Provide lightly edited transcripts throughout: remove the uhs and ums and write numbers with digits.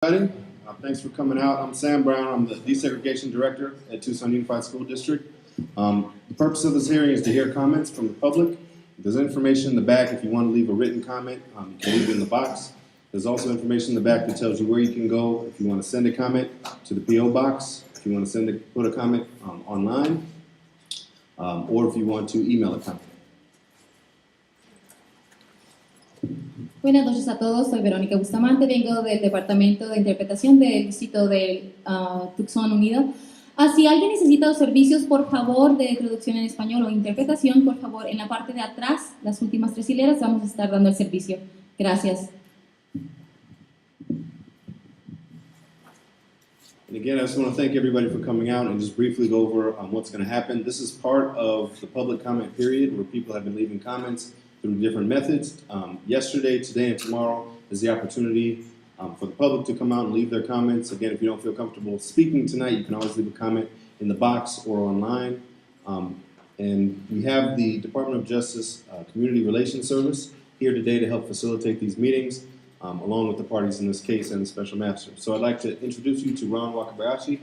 Thanks for coming out. I'm Sam Brown. I'm the Desegregation Director at Tucson Unified School District. The purpose of this hearing is to hear comments from the public. There's information in the back if you want to leave a written comment. You can leave it in the box. There's also information in the back that tells you where you can go if you want to send a comment to the P.O. box, if you want to put a comment online, or if you want to email a comment. Buenas noches a todos, soy Verónica Bustamante, vengo del Departamento de Interpretación del Distrito del Tucson Unido. Si alguien necesita los servicios, por favor, de traducción en español o interpretación, por favor, en la parte de atrás, las últimas 3 hileras, vamos a estar dando el servicio. Gracias. And again, I just want to thank everybody for coming out and just briefly go over what's going to happen. This is part of the public comment period where people have been leaving comments through different methods. Yesterday, today, and tomorrow is the opportunity for the public to come out and leave their comments. Again, if you don't feel comfortable speaking tonight, you can always leave a comment in the box or online. And we have the Department of Justice Community Relations Service here today to help facilitate these meetings, along with the parties in this case and the special master. So I'd like to introduce you to Ron Wakabayashi,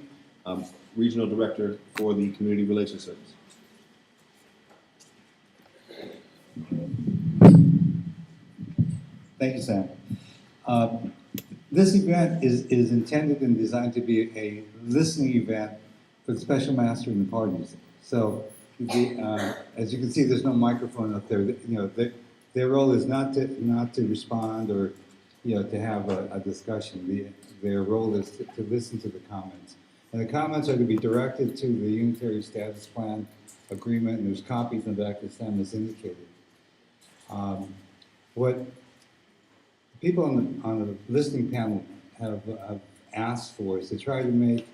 Regional Director for the Community Relations Service. Thank you, Sam. This event is intended and designed to be a listening event for the special master and the parties. So, as you can see, there's no microphone up there. Their role is not to respond or to have a discussion. Their role is to listen to the comments, and the comments are to be directed to the Unitary Status Plan Agreement, and there's copies in the back that Sam has indicated. What people on the listening panel have asked for is to try to make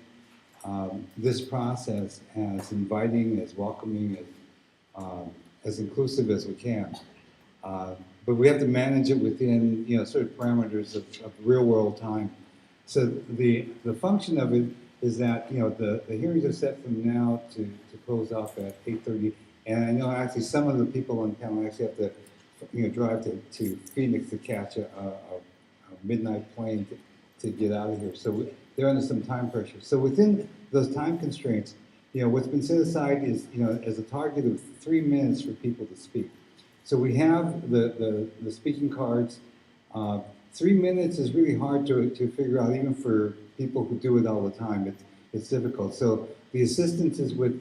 this process as inviting, as welcoming, as inclusive as we can. But we have to manage it within sort of parameters of real world time. So the function of it is that the hearings are set from now to close off at 8:30, and I know actually some of the people on the panel actually have to drive to Phoenix to catch a midnight plane to get out of here. So they're under some time pressure. So within those time constraints, what's been set aside is, as a target of 3 minutes for people to speak. So we have the speaking cards. 3 minutes is really hard to figure out, even for people who do it all the time. It's difficult. So the assistance is with,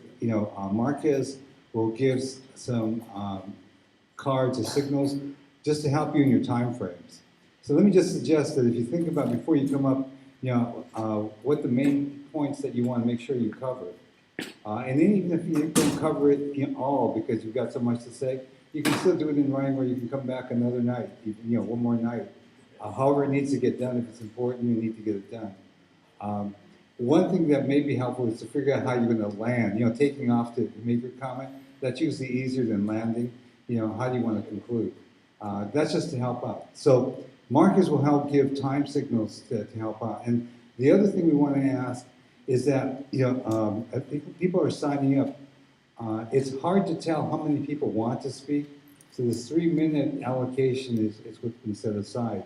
Marquez will give some cards or signals just to help you in your time frames. So let me just suggest that if you think about before you come up, what the main points that you want to make sure you cover. And then even if you don't cover it all because you've got so much to say, you can still do it in writing, or you can come back another night, one more night. However it needs to get done. If it's important, you need to get it done. One thing that may be helpful is to figure out how you're going to land. Taking off to make your comment, that's usually easier than landing. How do you want to conclude? That's just to help out. So markers will help give time signals to help out. And the other thing we want to ask is that, I think people are signing up. It's hard to tell how many people want to speak. So this 3-minute allocation is what's been set aside.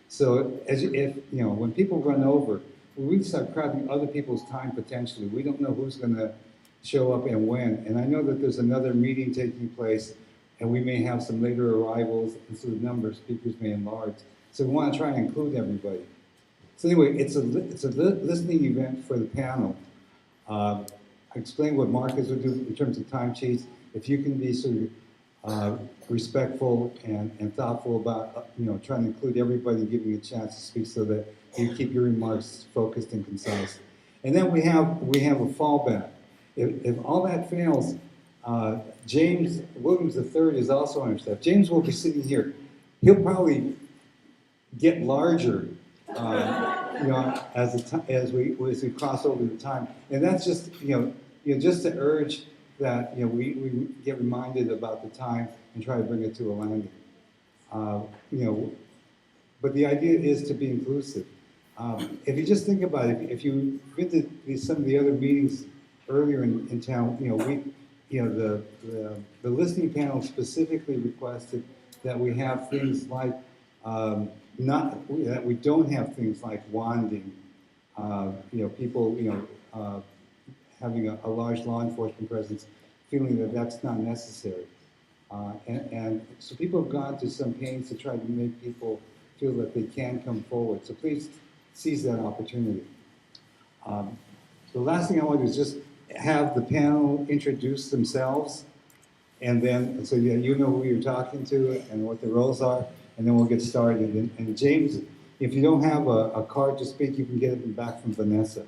So when people run over, we really start crowding other people's time potentially. We don't know who's going to show up and when. And I know that there's another meeting taking place, and we may have some later arrivals, and so the number of speakers may enlarge. So we want to try and include everybody. So anyway, it's a listening event for the panel. I explained what Marcus would do in terms of time sheets. If you can be sort of respectful and thoughtful about trying to include everybody, giving a chance to speak, so that you keep your remarks focused and concise. And then we have a fallback. If all that fails, James Williams III is also on our staff. James will be sitting here. He'll probably get larger, as we cross over the time, and that's just just to urge that we get reminded about the time and try to bring it to a landing. But the idea is to be inclusive. If you just think about it, if you been to some of the other meetings earlier in town, the listening panel specifically requested that we have things like that we don't have things like wanding, people, having a large law enforcement presence, feeling that that's not necessary. And so people have gone to some pains to try to make people feel that they can come forward. So please seize that opportunity. The last thing I want to do is just have the panel introduce themselves, and then, so yeah, you know who you're talking to and what the roles are, and then we'll get started. And James, if you don't have a card to speak, you can get it back from Vanessa.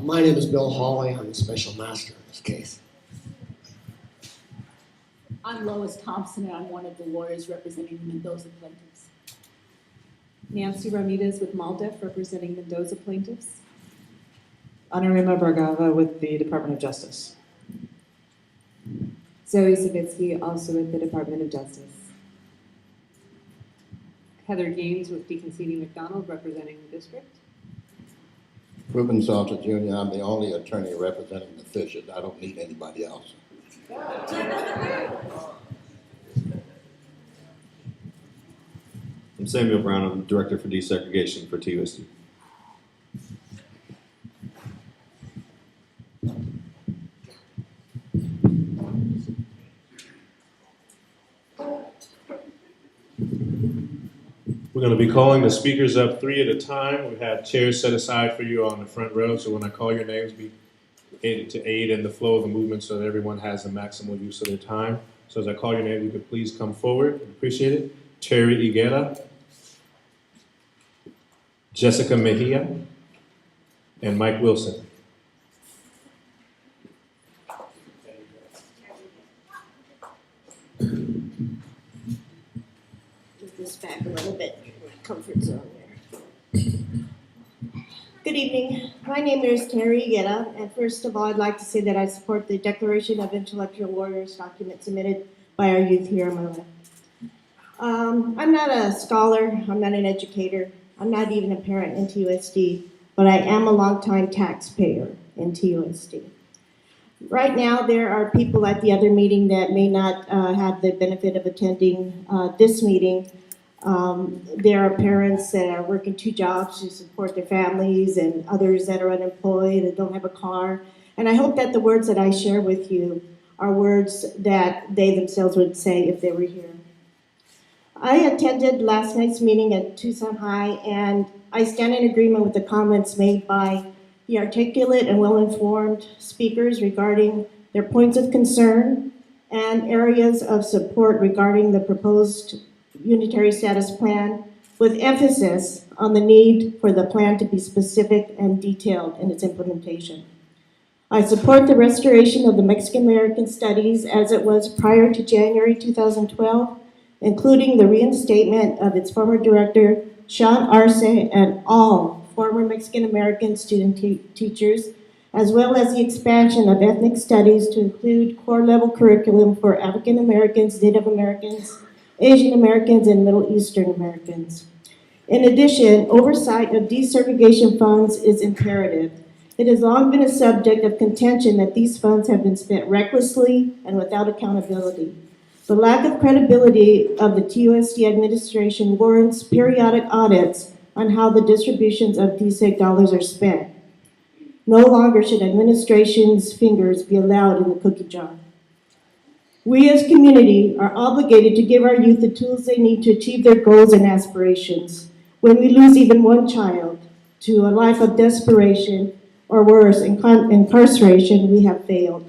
My name is Bill Hawley. I'm the special master in this case. I'm Lois Thompson, and I'm one of the lawyers representing the Mendoza plaintiffs. Nancy Ramirez with MALDEF representing Mendoza plaintiffs. Anarima Bargava with the Department of Justice. Zoe Savitsky, also with the Department of Justice. Heather Gaines with Deacon C.D. McDonald representing the district. Ruben Salter Jr., I'm the only attorney representing the Fishers. I don't need anybody else. I'm Samuel Brown. I'm the Director for Desegregation for TUSD. We're going to be calling the speakers up 3 at a time. We have chairs set aside for you on the front row, so when I call your names, be able to aid in the flow of the movement so that everyone has the maximal use of their time. So as I call your name, you could please come forward. Appreciate it. Terry Higuera, Jessica Mejia, and Mike Wilson. Move this back a little bit, comfort zone there. Good evening. My name is Terry Higuera, and first of all, I'd like to say that I support the Declaration of Intellectual Warriors document submitted by our youth here on my left. I'm not a scholar, I'm not an educator, I'm not even a parent in TUSD, but I am a longtime taxpayer in TUSD. Right now, there are people at the other meeting that may not have the benefit of attending this meeting. There are parents that are working 2 jobs to support their families, and others that are unemployed and don't have a car. And I hope that the words that I share with you are words that they themselves would say if they were here. I attended last night's meeting at Tucson High, and I stand in agreement with the comments made by the articulate and well-informed speakers regarding their points of concern and areas of support regarding the proposed unitary status plan, with emphasis on the need for the plan to be specific and detailed in its implementation. I support the restoration of the Mexican-American Studies as it was prior to January 2012, including the reinstatement of its former director, Sean Arce, and all former Mexican-American student teachers, as well as the expansion of ethnic studies to include core-level curriculum for African Americans, Native Americans, Asian Americans, and Middle Eastern Americans. In addition, oversight of desegregation funds is imperative. It has long been a subject of contention that these funds have been spent recklessly and without accountability. The lack of credibility of the TUSD administration warrants periodic audits on how the distributions of DSEG dollars are spent. No longer should administration's fingers be allowed in the cookie jar. We as community are obligated to give our youth the tools they need to achieve their goals and aspirations. When we lose even one child to a life of desperation or worse, incarceration, we have failed.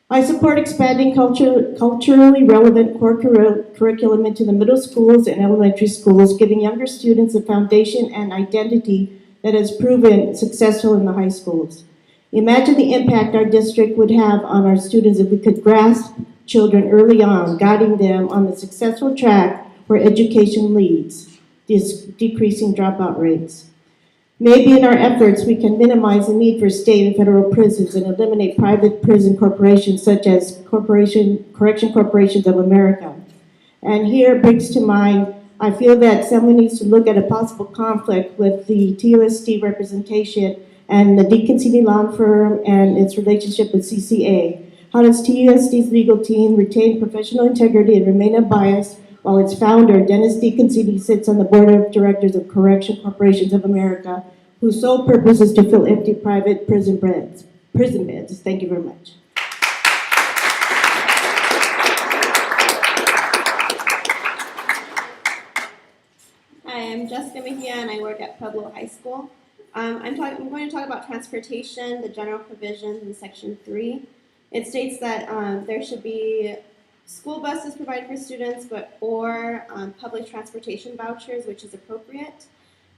I support expanding culturally relevant core curriculum into the middle schools and elementary schools, giving younger students a foundation and identity that has proven successful in the high schools. Imagine the impact our district would have on our students if we could grasp children early on, guiding them on the successful track where education leads, decreasing dropout rates. Maybe in our efforts, we can minimize the need for state and federal prisons and eliminate private prison corporations such as Correction Corporations of America. And here brings to mind, I feel that someone needs to look at a possible conflict with the TUSD representation and the Deacon C.D. law firm and its relationship with CCA. How does TUSD's legal team retain professional integrity and remain unbiased while its founder, Dennis D. Concedi, sits on the board of directors of Correction Corporations of America, whose sole purpose is to fill empty private prison beds? Thank you very much. Hi, I'm Jessica Mejia and I work at Pueblo High School. I'm going to talk about transportation, the general provisions in Section 3. It states that there should be school buses provided for students, or public transportation vouchers, which is appropriate.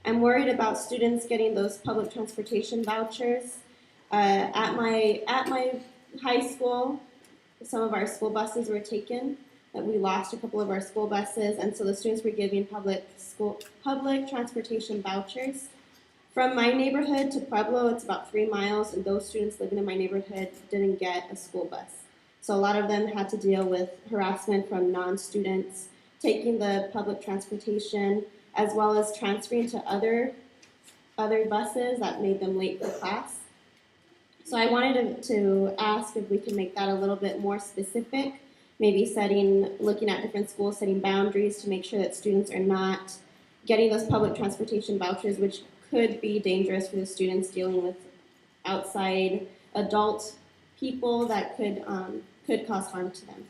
I'm worried about students getting those public transportation vouchers. At my high school, some of our school buses were taken. We lost a couple of our school buses, and so the students were given public transportation vouchers. From my neighborhood to Pueblo, it's about 3 miles, and those students living in my neighborhood didn't get a school bus. So a lot of them had to deal with harassment from non-students, taking the public transportation, as well as transferring to other buses that made them late for class. So I wanted to ask if we can make that a little bit more specific, maybe looking at different schools, setting boundaries to make sure that students are not getting those public transportation vouchers, which could be dangerous for the students dealing with outside adult people that could cause harm to them.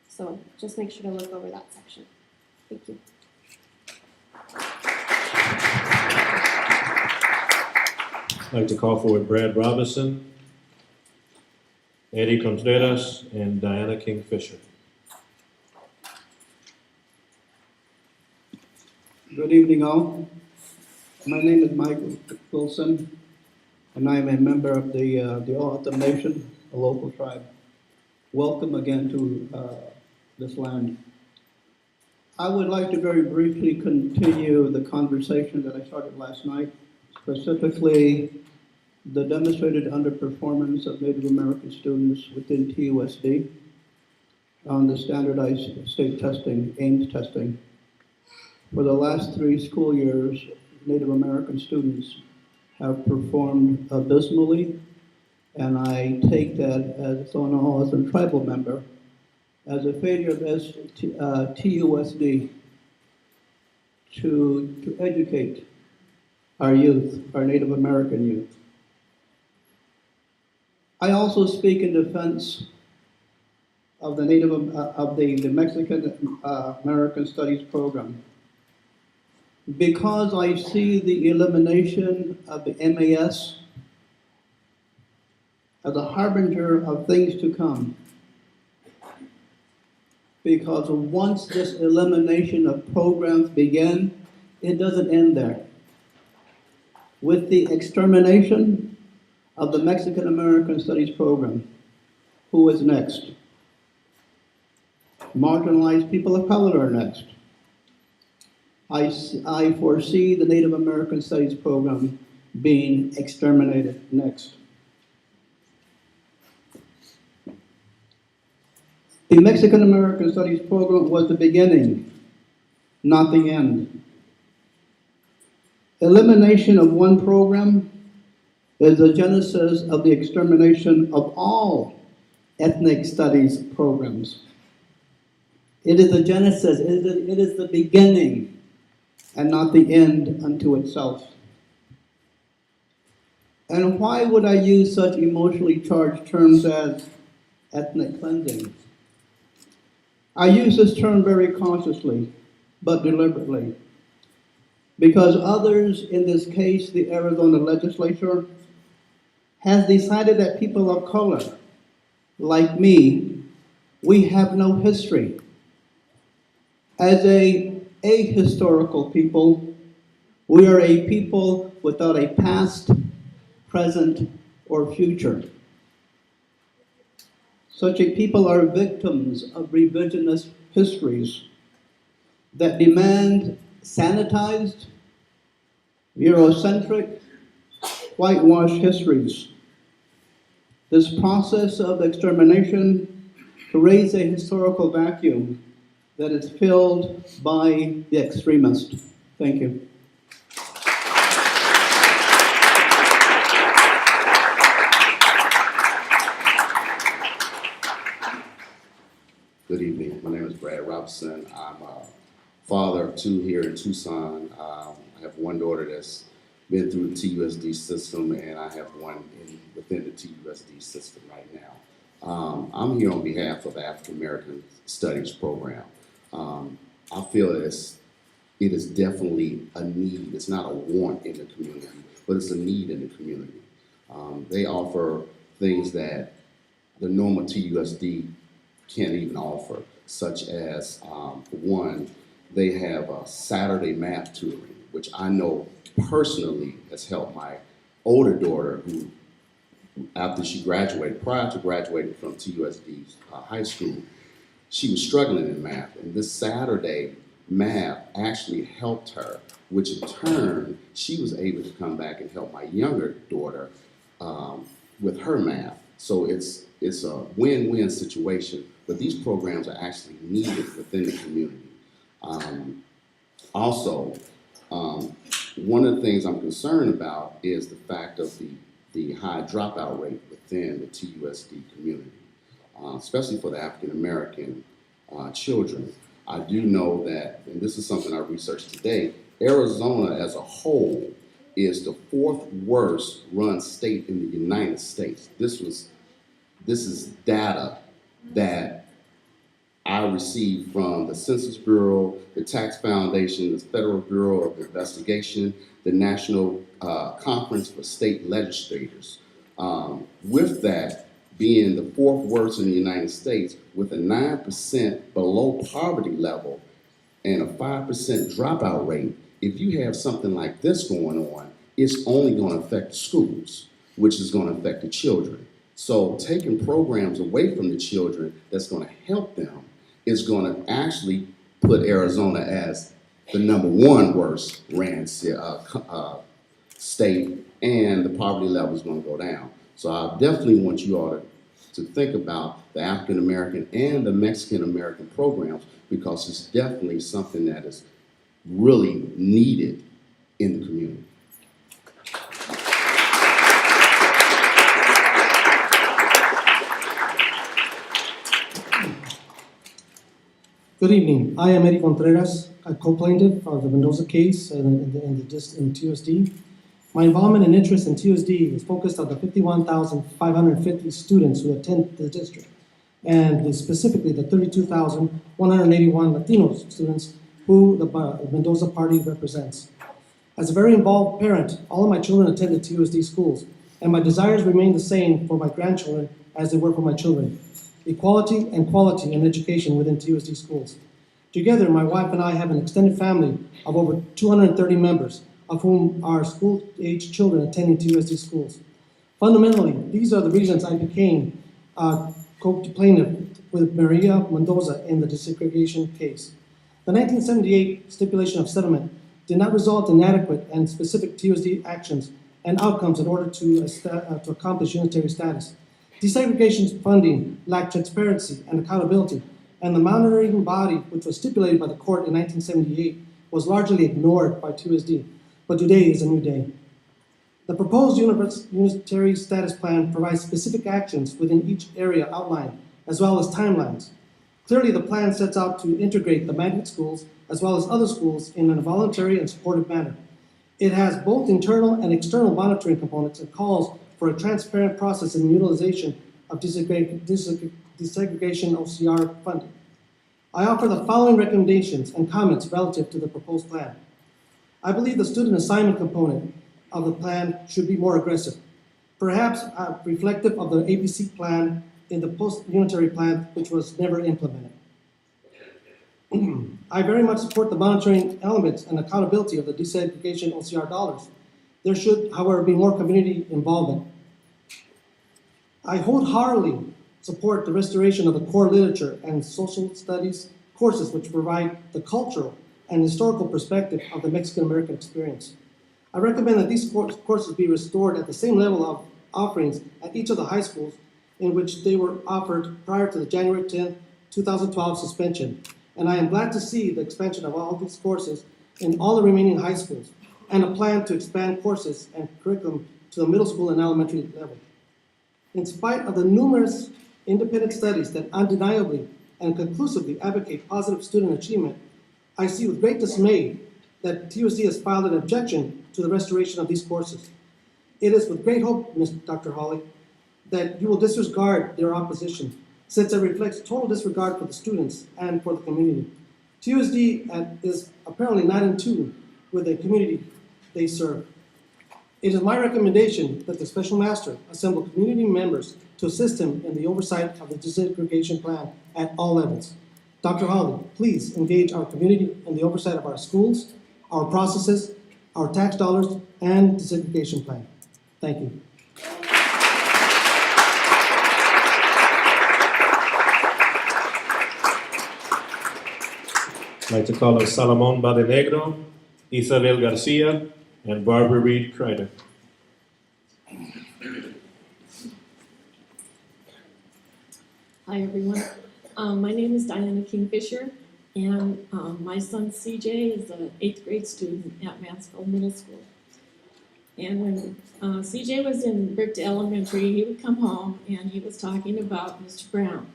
So just make sure to look over that section. Thank you. I'd like to call forward Brad Robinson, Eddie Contreras, and Diana King-Fisher. Good evening, all. My name is Michael Wilson, and I am a member of the O'odham Nation, a local tribe. Welcome again to this land. I would like to very briefly continue the conversation that I started last night, specifically the demonstrated underperformance of Native American students within TUSD on the standardized state testing, AIMS testing. For the last 3 school years, Native American students have performed abysmally, and I take that as an O'odham tribal member as a failure of TUSD to educate our youth, our Native American youth. I also speak in defense of the the Mexican American Studies program, because I see the elimination of the MAS as a harbinger of things to come. Because once this elimination of programs begin, it doesn't end there. With the extermination of the Mexican American Studies program, who is next? Marginalized people of color are next. I foresee the Native American Studies program being exterminated next. The Mexican American Studies program was the beginning, not the end. Elimination of one program is the genesis of the extermination of all ethnic studies programs. It is the genesis, it is the beginning, and not the end unto itself. And why would I use such emotionally charged terms as ethnic cleansing? I use this term very cautiously, but deliberately, because others, in this case the Arizona legislature, has decided that people of color, like me, we have no history. As a ahistorical people, we are a people without a past, present, or future. Such a people are victims of revisionist histories that demand sanitized, Eurocentric, whitewashed histories. This process of extermination creates a historical vacuum that is filled by the extremist. Thank you. Good evening. My name is Brad Robinson. I'm a father of two here in Tucson. I have one daughter that's been through the TUSD system, and I have one within the TUSD system right now. I'm here on behalf of the African American Studies program. I feel it is definitely a need. It's not a want in the community, but it's a need in the community. They offer things that the normal TUSD can't even offer, such as, for one, they have a Saturday math tutoring, which I know personally has helped my older daughter who, after she graduated, prior to graduating from TUSD high school, she was struggling in math. And this Saturday math actually helped her, which in turn, she was able to come back and help my younger daughter with her math. So it's a win-win situation, but these programs are actually needed within the community. Also, one of the things I'm concerned about is the fact of the high dropout rate within the TUSD community, especially for the African American children. I do know that, and this is something I researched today, Arizona as a whole is the 4th worst run state in the United States. This is data that I received from the Census Bureau, the Tax Foundation, the Federal Bureau of Investigation, the National Conference for State Legislators. With that being the 4th worst in the United States, with a 9% below poverty level and a 5% dropout rate, if you have something like this going on, it's only going to affect the schools, which is going to affect the children. So taking programs away from the children that's going to help them is going to actually put Arizona as the #1 worst ran state, and the poverty level is going to go down. So I definitely want you all to think about the African American and the Mexican American programs, because it's definitely something that is really needed in the community. Good evening. I am Eddie Contreras, a co-plaintiff of the Mendoza case in TUSD. My involvement and interest in TUSD is focused on the 51,550 students who attend the district, and specifically the 32,181 Latino students who the Mendoza party represents. As a very involved parent, all of my children attended TUSD schools, and my desires remain the same for my grandchildren as they were for my children: equality and quality in education within TUSD schools. Together, my wife and I have an extended family of over 230 members, of whom are school-age children attending TUSD schools. Fundamentally, these are the reasons I became co-plaintiff with Maria Mendoza in the desegregation case. The 1978 stipulation of settlement did not result in adequate and specific TUSD actions and outcomes in order to accomplish unitary status. Desegregation funding lacked transparency and accountability, and the monitoring body, which was stipulated by the court in 1978, was largely ignored by TUSD. But today is a new day. The proposed unitary status plan provides specific actions within each area outlined, as well as timelines. Clearly, the plan sets out to integrate the magnet schools as well as other schools in a voluntary and supportive manner. It has both internal and external monitoring components and calls for a transparent process in utilization of desegregation OCR funding. I offer the following recommendations and comments relative to the proposed plan. I believe the student assignment component of the plan should be more aggressive, perhaps reflective of the ABC plan in the post-unitary plan, which was never implemented. I very much support the monitoring elements and accountability of the desegregation OCR dollars. There should, however, be more community involvement. I wholeheartedly support the restoration of the core literature and social studies courses which provide the cultural and historical perspective of the Mexican American experience. I recommend that these courses be restored at the same level of offerings at each of the high schools in which they were offered prior to the January 10, 2012 suspension. And I am glad to see the expansion of all these courses in all the remaining high schools, and a plan to expand courses and curriculum to the middle school and elementary level. In spite of the numerous independent studies that undeniably and conclusively advocate positive student achievement, I see with great dismay that TUSD has filed an objection to the restoration of these courses. It is with great hope, Dr. Hawley, that you will disregard their opposition, since it reflects total disregard for the students and for the community. TUSD is apparently not in tune with the community they serve. It is my recommendation that the special master assemble community members to assist him in the oversight of the desegregation plan at all levels. Dr. Hawley, please engage our community in the oversight of our schools, our processes, our tax dollars, and desegregation plan. Thank you. I'd like to call on Salomon Badenegro, Isabel Garcia, and Barbara Reed Kreider. Hi, everyone. My name is Diana Kingfisher, and my son CJ is an 8th grade student at Mansfield Middle School. And when CJ was in Brickta Elementary, he would come home and he was talking about Mr. Brown.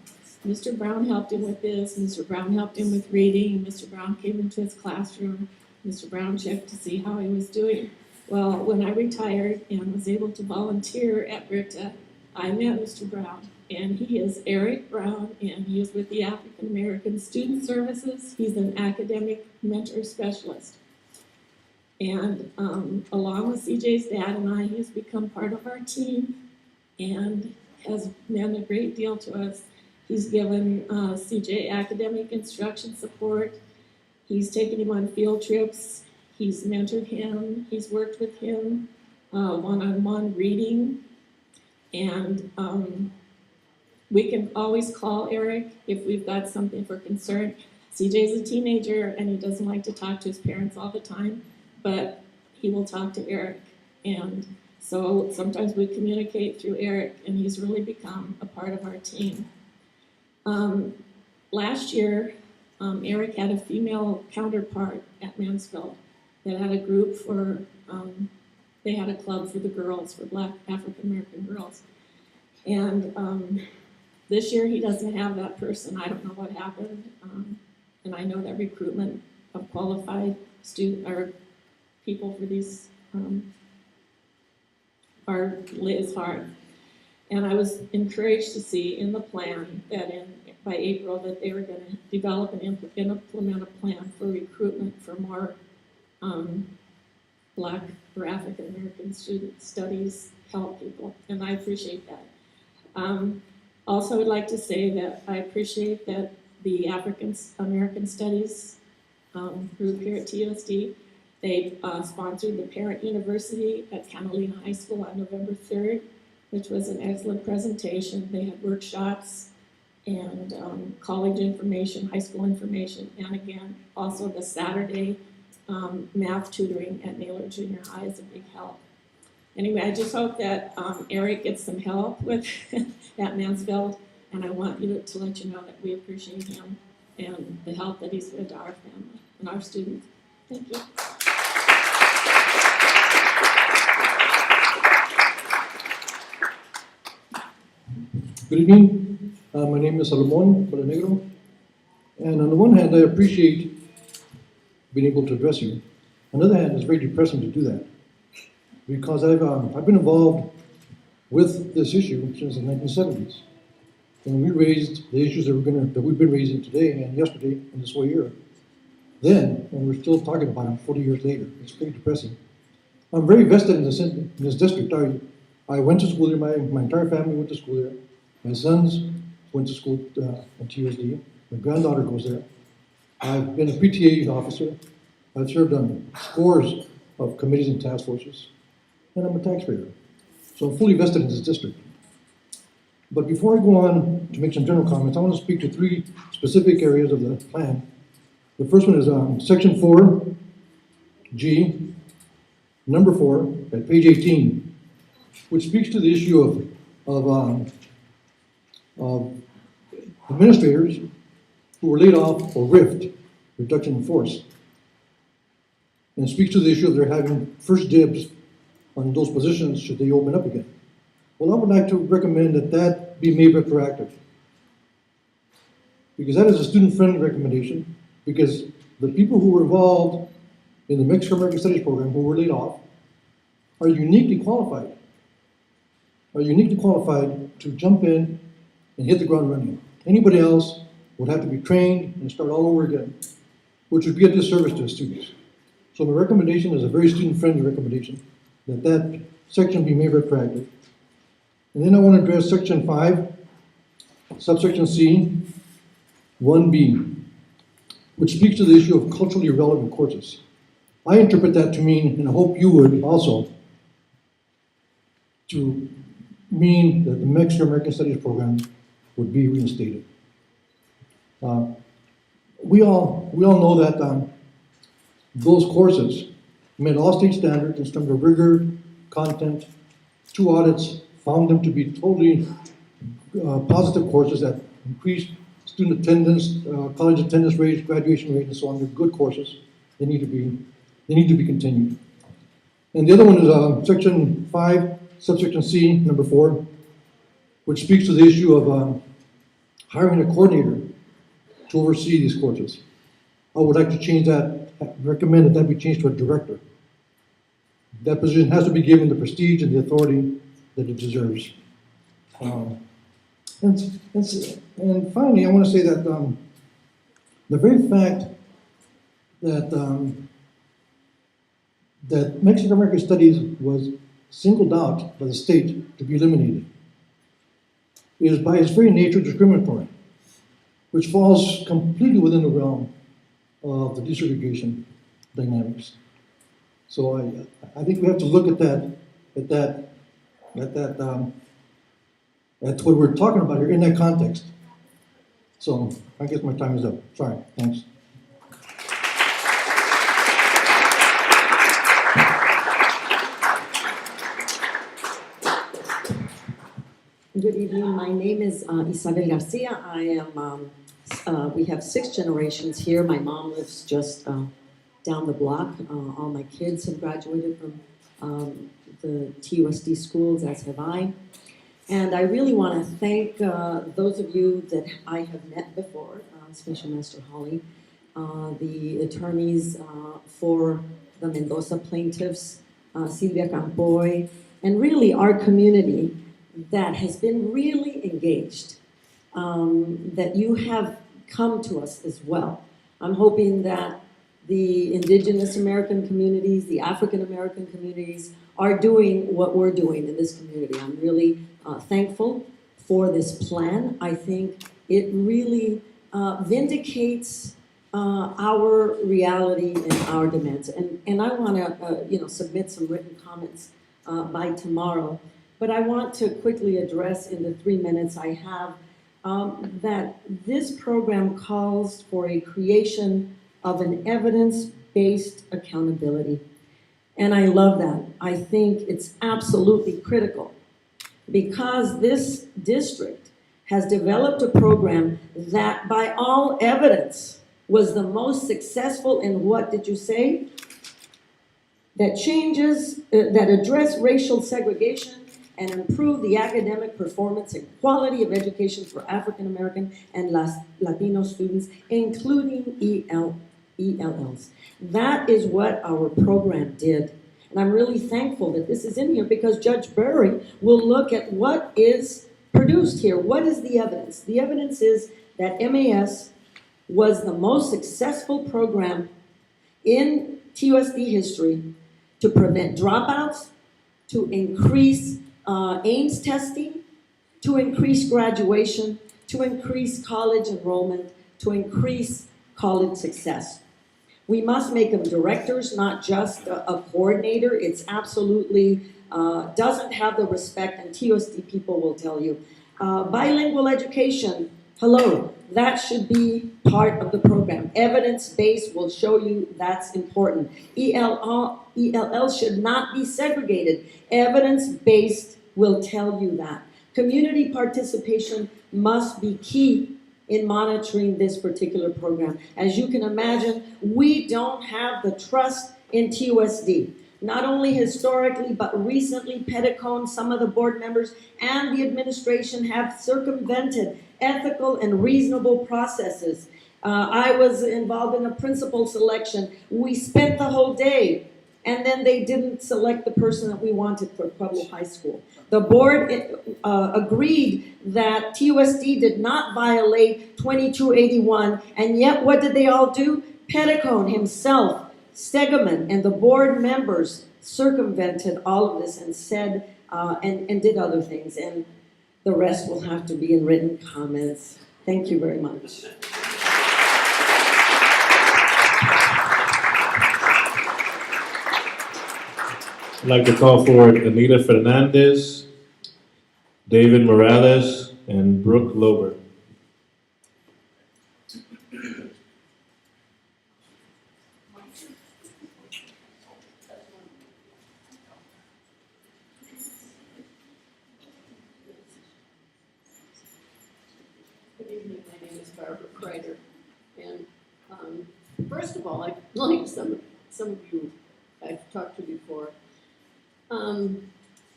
Mr. Brown helped him with this, Mr. Brown helped him with reading, Mr. Brown came into his classroom, Mr. Brown checked to see how he was doing. Well, when I retired and was able to volunteer at Brickta, I met Mr. Brown, and he is Eric Brown, and he is with the African American Student Services. He's an academic mentor specialist. And along with CJ's dad and I, he has become part of our team and has meant a great deal to us. He's given CJ academic instruction support. He's taken him on field trips. He's mentored him. He's worked with him one-on-one reading. And we can always call Eric if we've got something for concern. CJ's a teenager and he doesn't like to talk to his parents all the time, but he will talk to Eric. And so sometimes we communicate through Eric, and he's really become a part of our team. Last year, Eric had a female counterpart at Mansfield that had a group for, they had a club for the girls, for Black African American girls. And this year he doesn't have that person. I don't know what happened. And I know that recruitment of qualified student or people for these is hard. And I was encouraged to see in the plan that by April that they were going to develop and implement a plan for recruitment for more Black or African American student studies help people, and I appreciate that. Also, I'd like to say that I appreciate that the African American Studies group here at TUSD, they sponsored the Parent University at Catalina High School on November 3rd, which was an excellent presentation. They had workshops and college information, high school information, and again, also the Saturday math tutoring at Naylor Junior High is a big help. Anyway, I just hope that Eric gets some help with at Mansfield, and I want you to let you know that we appreciate him and the help that he's given to our family and our students. Thank you. Good evening. My name is Salomon Badenegro, and on the one hand, I appreciate being able to address you. On the other hand, it's very depressing to do that, because I've been involved with this issue since the 1970s. When we raised the issues that we've been raising today and yesterday in this whole year, then, and we're still talking about them 40 years later. It's pretty depressing. I'm very vested in this district. I went to school there. My entire family went to school there. My sons went to school at TUSD. My granddaughter goes there. I've been a PTA officer. I've served on scores of committees and task forces. And I'm a taxpayer. So I'm fully vested in this district. But before I go on to make some general comments, I want to speak to three specific areas of the plan. The first one is Section 4G, number 4, at page 18, which speaks to the issue of administrators who were laid off or RIFed, reduction in force, and speaks to the issue of their having first dibs on those positions should they open up again. Well, I would like to recommend that be made retroactive. because that is a student-friendly recommendation, because the people who were involved in the Mexican-American Studies program who were laid off are uniquely qualified to jump in and hit the ground running. Anybody else would have to be trained and start all over again, which would be a disservice to the students. So my recommendation is a very student-friendly recommendation, that section be made retroactive. And then I want to address section 5, subsection C, 1B, which speaks to the issue of culturally relevant courses. I interpret that to mean, and I hope you would also, to mean that the Mexican-American Studies program would be reinstated. We all know that those courses met all state standards in terms of rigor, content. 2 audits found them to be totally positive courses that increased student attendance, college attendance rates, graduation rate, and so on. They're good courses. They need to be continued. And the other one is section 5, subsection C, number 4, which speaks to the issue of hiring a coordinator to oversee these courses. I would like to change that, recommend that be changed to a director. That position has to be given the prestige and the authority that it deserves. And finally, I want to say that the very fact that that Mexican-American Studies was singled out by the state to be eliminated is by its very nature discriminatory, which falls completely within the realm of the desegregation dynamics. So I think we have to look at what we're talking about here in that context. So I guess my time is up. Sorry, thanks. Good evening. My name is Isabel Garcia. I am. We have 6 generations here. My mom lives just down the block. All my kids have graduated from the TUSD schools, as have I. And I really want to thank those of you that I have met before, Special Master Holly, the attorneys for the Mendoza plaintiffs, Silvia Campoy, and really our community that has been really engaged, that you have come to us as well. I'm hoping that the Indigenous American communities, the African American communities are doing what we're doing in this community. I'm really thankful for this plan. I think it really vindicates our reality and our demands. And I want to submit some written comments by tomorrow. But I want to quickly address in the 3 minutes I have that this program calls for a creation of an evidence-based accountability. And I love that. I think it's absolutely critical because this district has developed a program that by all evidence was the most successful in what did you say? That changes, that address racial segregation and improve the academic performance and quality of education for African American and Latino students, including ELLs. That is what our program did. And I'm really thankful that this is in here because Judge Berry will look at what is produced here. What is the evidence? The evidence is that MAS was the most successful program in TUSD history to prevent dropouts, to increase Ames testing, to increase graduation, to increase college enrollment, to increase college success. We must make them directors, not just a coordinator. It's absolutely doesn't have the respect, and TUSD people will tell you. Bilingual education, hello, that should be part of the program. Evidence-based will show you that's important. ELL should not be segregated. Evidence-based will tell you that. Community participation must be key in monitoring this particular program. As you can imagine, we don't have the trust in TUSD. Not only historically, but recently, Petticone, some of the board members, and the administration have circumvented ethical and reasonable processes. I was involved in a principal selection. We spent the whole day, and then they didn't select the person that we wanted for Pueblo High School. The board agreed that TUSD did not violate 2281, and yet what did they all do? Petticone himself, Stegeman, and the board members circumvented all of this and said, and did other things, and the rest will have to be in written comments. Thank you very much. I'd like to call forward Anita Fernandez, David Morales, and Brooke Lober. Good evening, my name is Barbara Kreider, and first of all, like some of you I've talked to before,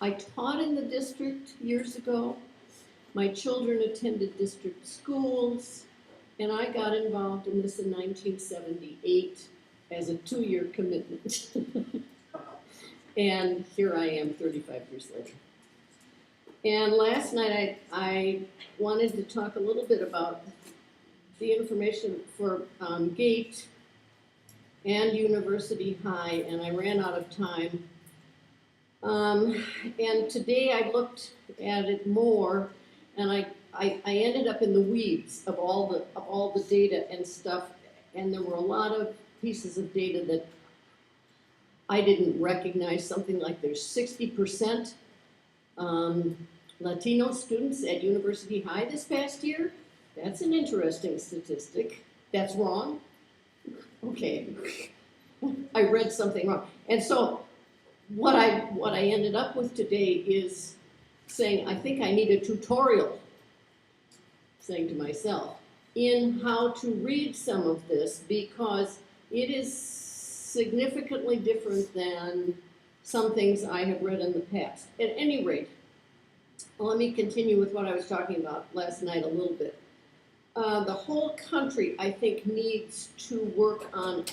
I taught in the district years ago. My children attended district schools, and I got involved in this in 1978 as a 2-year commitment. And here I am 35 years later. And last night I wanted to talk a little bit about the information for GATE and University High, and I ran out of time. And today I looked at it more, and I ended up in the weeds of all the data and stuff, and there were a lot of pieces of data that I didn't recognize. Something like there's 60% Latino students at University High this past year. That's an interesting statistic. That's wrong. Okay, I read something wrong, and so. What I ended up with today is saying, I think I need a tutorial, saying to myself, in how to read some of this, because it is significantly different than some things I have read in the past. At any rate, let me continue with what I was talking about last night a little bit. The whole country, I think, needs to work on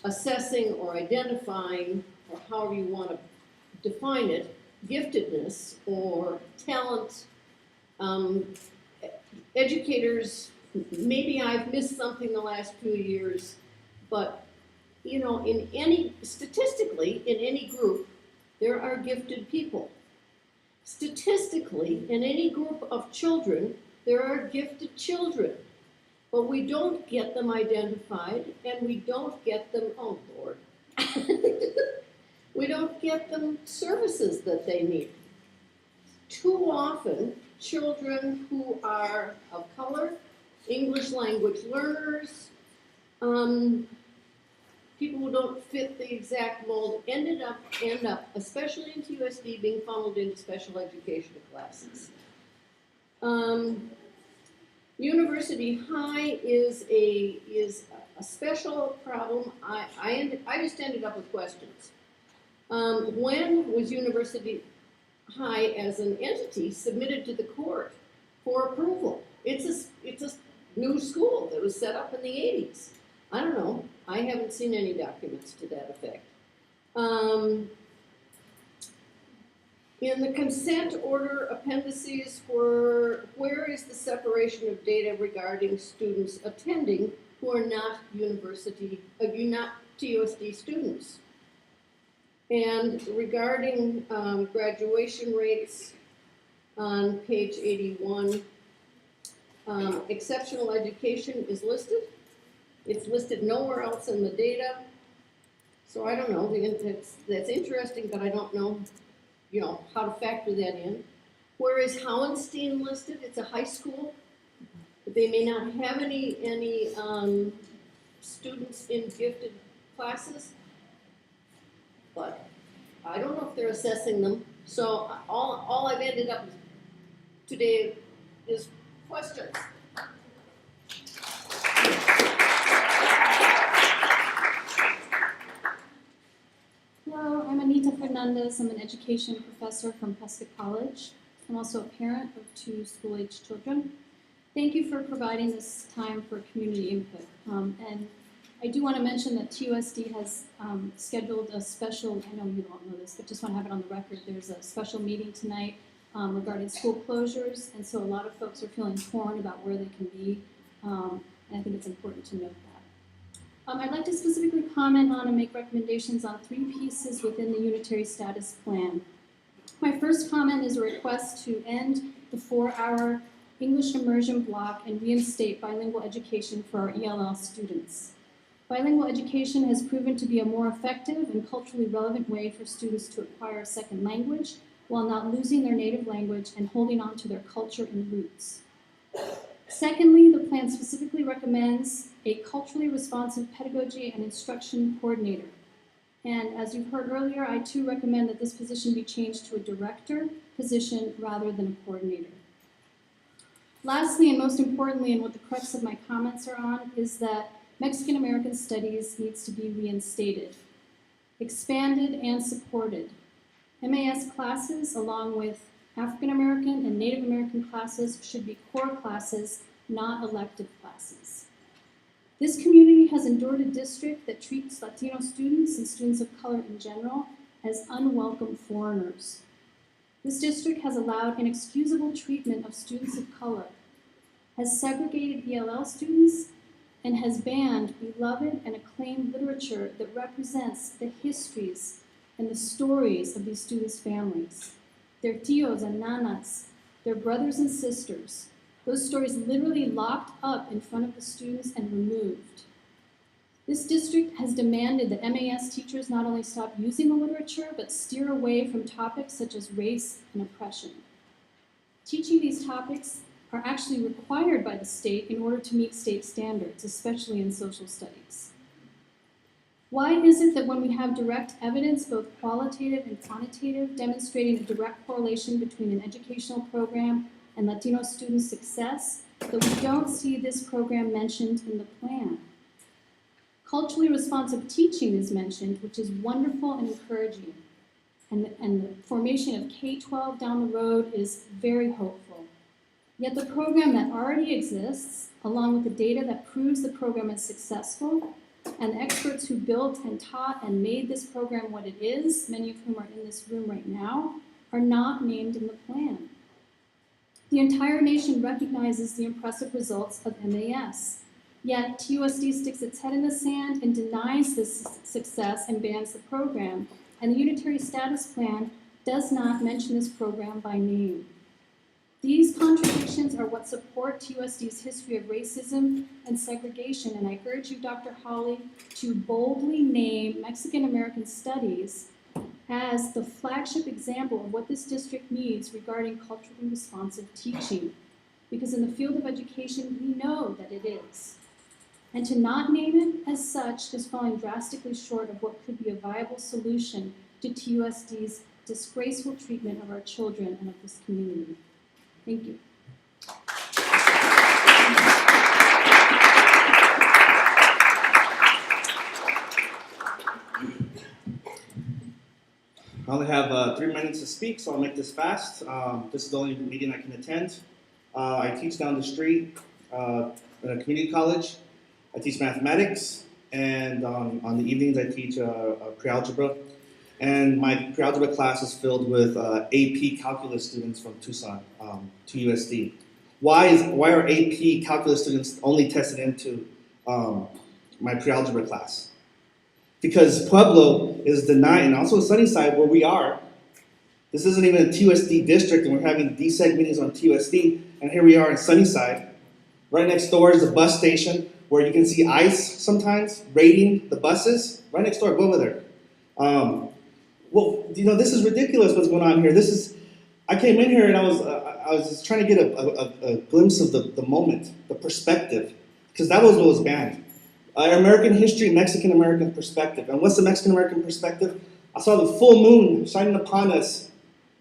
assessing or identifying, or however you want to define it, giftedness or talent. Educators, maybe I've missed something the last few years, but you know, statistically, in any group, there are gifted people. Statistically, in any group of children, there are gifted children, but we don't get them identified, and we don't get them, oh Lord, we don't get them services that they need. Too often, children who are of color, English language learners, people who don't fit the exact mold end up, especially in TUSD, being funneled into special education classes. University High is a special problem. I just ended up with questions. When was University High as an entity submitted to the court for approval? It's a new school that was set up in the 80s. I don't know. I haven't seen any documents to that effect. In the consent order appendices, where is the separation of data regarding students attending who are not not TUSD students? And regarding graduation rates on page 81, exceptional education is listed. It's listed nowhere else in the data. So I don't know, that's interesting, but I don't know, you know, how to factor that in. Where is Howenstein listed? It's a high school. They may not have any students in gifted classes, but I don't know if they're assessing them. So all I've ended up with today is questions. Hello, I'm Fernandez. I'm an education professor from Prescott College. I'm also a parent of 2 school-age children. Thank you for providing this time for community input. And I do want to mention that TUSD has scheduled a special, I know you don't know this, but just want to have it on the record. There's a special meeting tonight regarding school closures, and so a lot of folks are feeling torn about where they can be, and I think it's important to note that. I'd like to specifically comment on and make recommendations on 3 pieces within the Unitary Status Plan. My first comment is a request to end the 4-hour English immersion block and reinstate bilingual education for our ELL students. Bilingual education has proven to be a more effective and culturally relevant way for students to acquire a second language while not losing their native language and holding on to their culture and roots. Secondly, the plan specifically recommends a culturally responsive pedagogy and instruction coordinator. And as you've heard earlier, I too recommend that this position be changed to a director position rather than a coordinator. Lastly, and most importantly, and what the crux of my comments are on, is that Mexican American Studies needs to be reinstated, expanded, and supported. MAS classes, along with African American and Native American classes, should be core classes, not elective classes. This community has endured a district that treats Latino students and students of color in general as unwelcome foreigners. This district has allowed inexcusable treatment of students of color, has segregated ELL students, and has banned beloved and acclaimed literature that represents the histories and the stories of these students' families, their tios and nanas, their brothers and sisters. Those stories literally locked up in front of the students and removed. This district has demanded that MAS teachers not only stop using the literature, but steer away from topics such as race and oppression. Teaching these topics are actually required by the state in order to meet state standards, especially in social studies. Why is it that when we have direct evidence, both qualitative and quantitative, demonstrating a direct correlation between an educational program and Latino student success, that we don't see this program mentioned in the plan? Culturally responsive teaching is mentioned, which is wonderful and encouraging. And the formation of K-12 down the road is very hopeful. Yet the program that already exists, along with the data that proves the program is successful, and the experts who built and taught and made this program what it is, many of whom are in this room right now, are not named in the plan. The entire nation recognizes the impressive results of MAS. Yet TUSD sticks its head in the sand and denies this success and bans the program. And the Unitary Status Plan does not mention this program by name. These contradictions are what support TUSD's history of racism and segregation, and I urge you, Dr. Hawley, to boldly name Mexican American Studies as the flagship example of what this district needs regarding culturally responsive teaching, because in the field of education, we know that it is. And to not name it as such is falling drastically short of what could be a viable solution to TUSD's disgraceful treatment of our children and of this community. Thank you. I only have 3 minutes to speak, so I'll make this fast. This is the only meeting I can attend. I teach down the street at a community college. I teach mathematics, and on the evenings I teach pre-algebra. And my pre-algebra class is filled with AP calculus students from Tucson, TUSD. Why are AP calculus students only tested into my pre-algebra class? Because Pueblo is denying, and also Sunnyside, where we are. This isn't even a TUSD district, and we're having deseg meetings on TUSD, and here we are in Sunnyside. Right next door is a bus station where you can see ICE sometimes raiding the buses. Right next door, go over there. Well, you know, this is ridiculous what's going on here. I came in here and I was just trying to get a glimpse of the moment, the perspective, because that was what was banned. American history, Mexican American perspective. And what's the Mexican American perspective? I saw the full moon shining upon us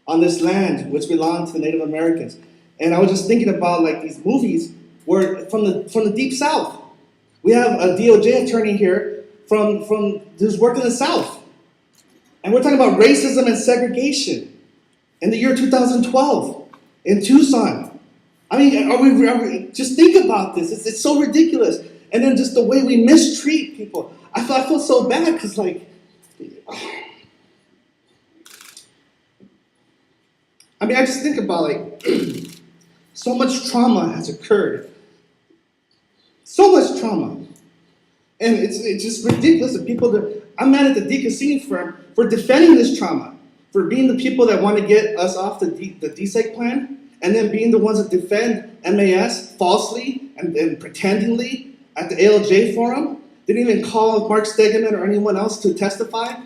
on this land which belonged to the Native Americans. And I was just thinking about like these movies where from the deep South. We have a DOJ attorney here from who's worked in the South. And we're talking about racism and segregation in the year 2012 in Tucson. I mean, are we just think about this. It's so ridiculous. And then just the way we mistreat people. I feel so bad because, like, I mean, I just think about, like, so much trauma has occurred. So much trauma. And it's just ridiculous that people that, I'm mad at the DeCassini firm for defending this trauma, for being the people that want to get us off the DSEG plan, and then being the ones that defend MAS falsely and pretendingly at the ALJ forum. Didn't even call Mark Stegeman or anyone else to testify.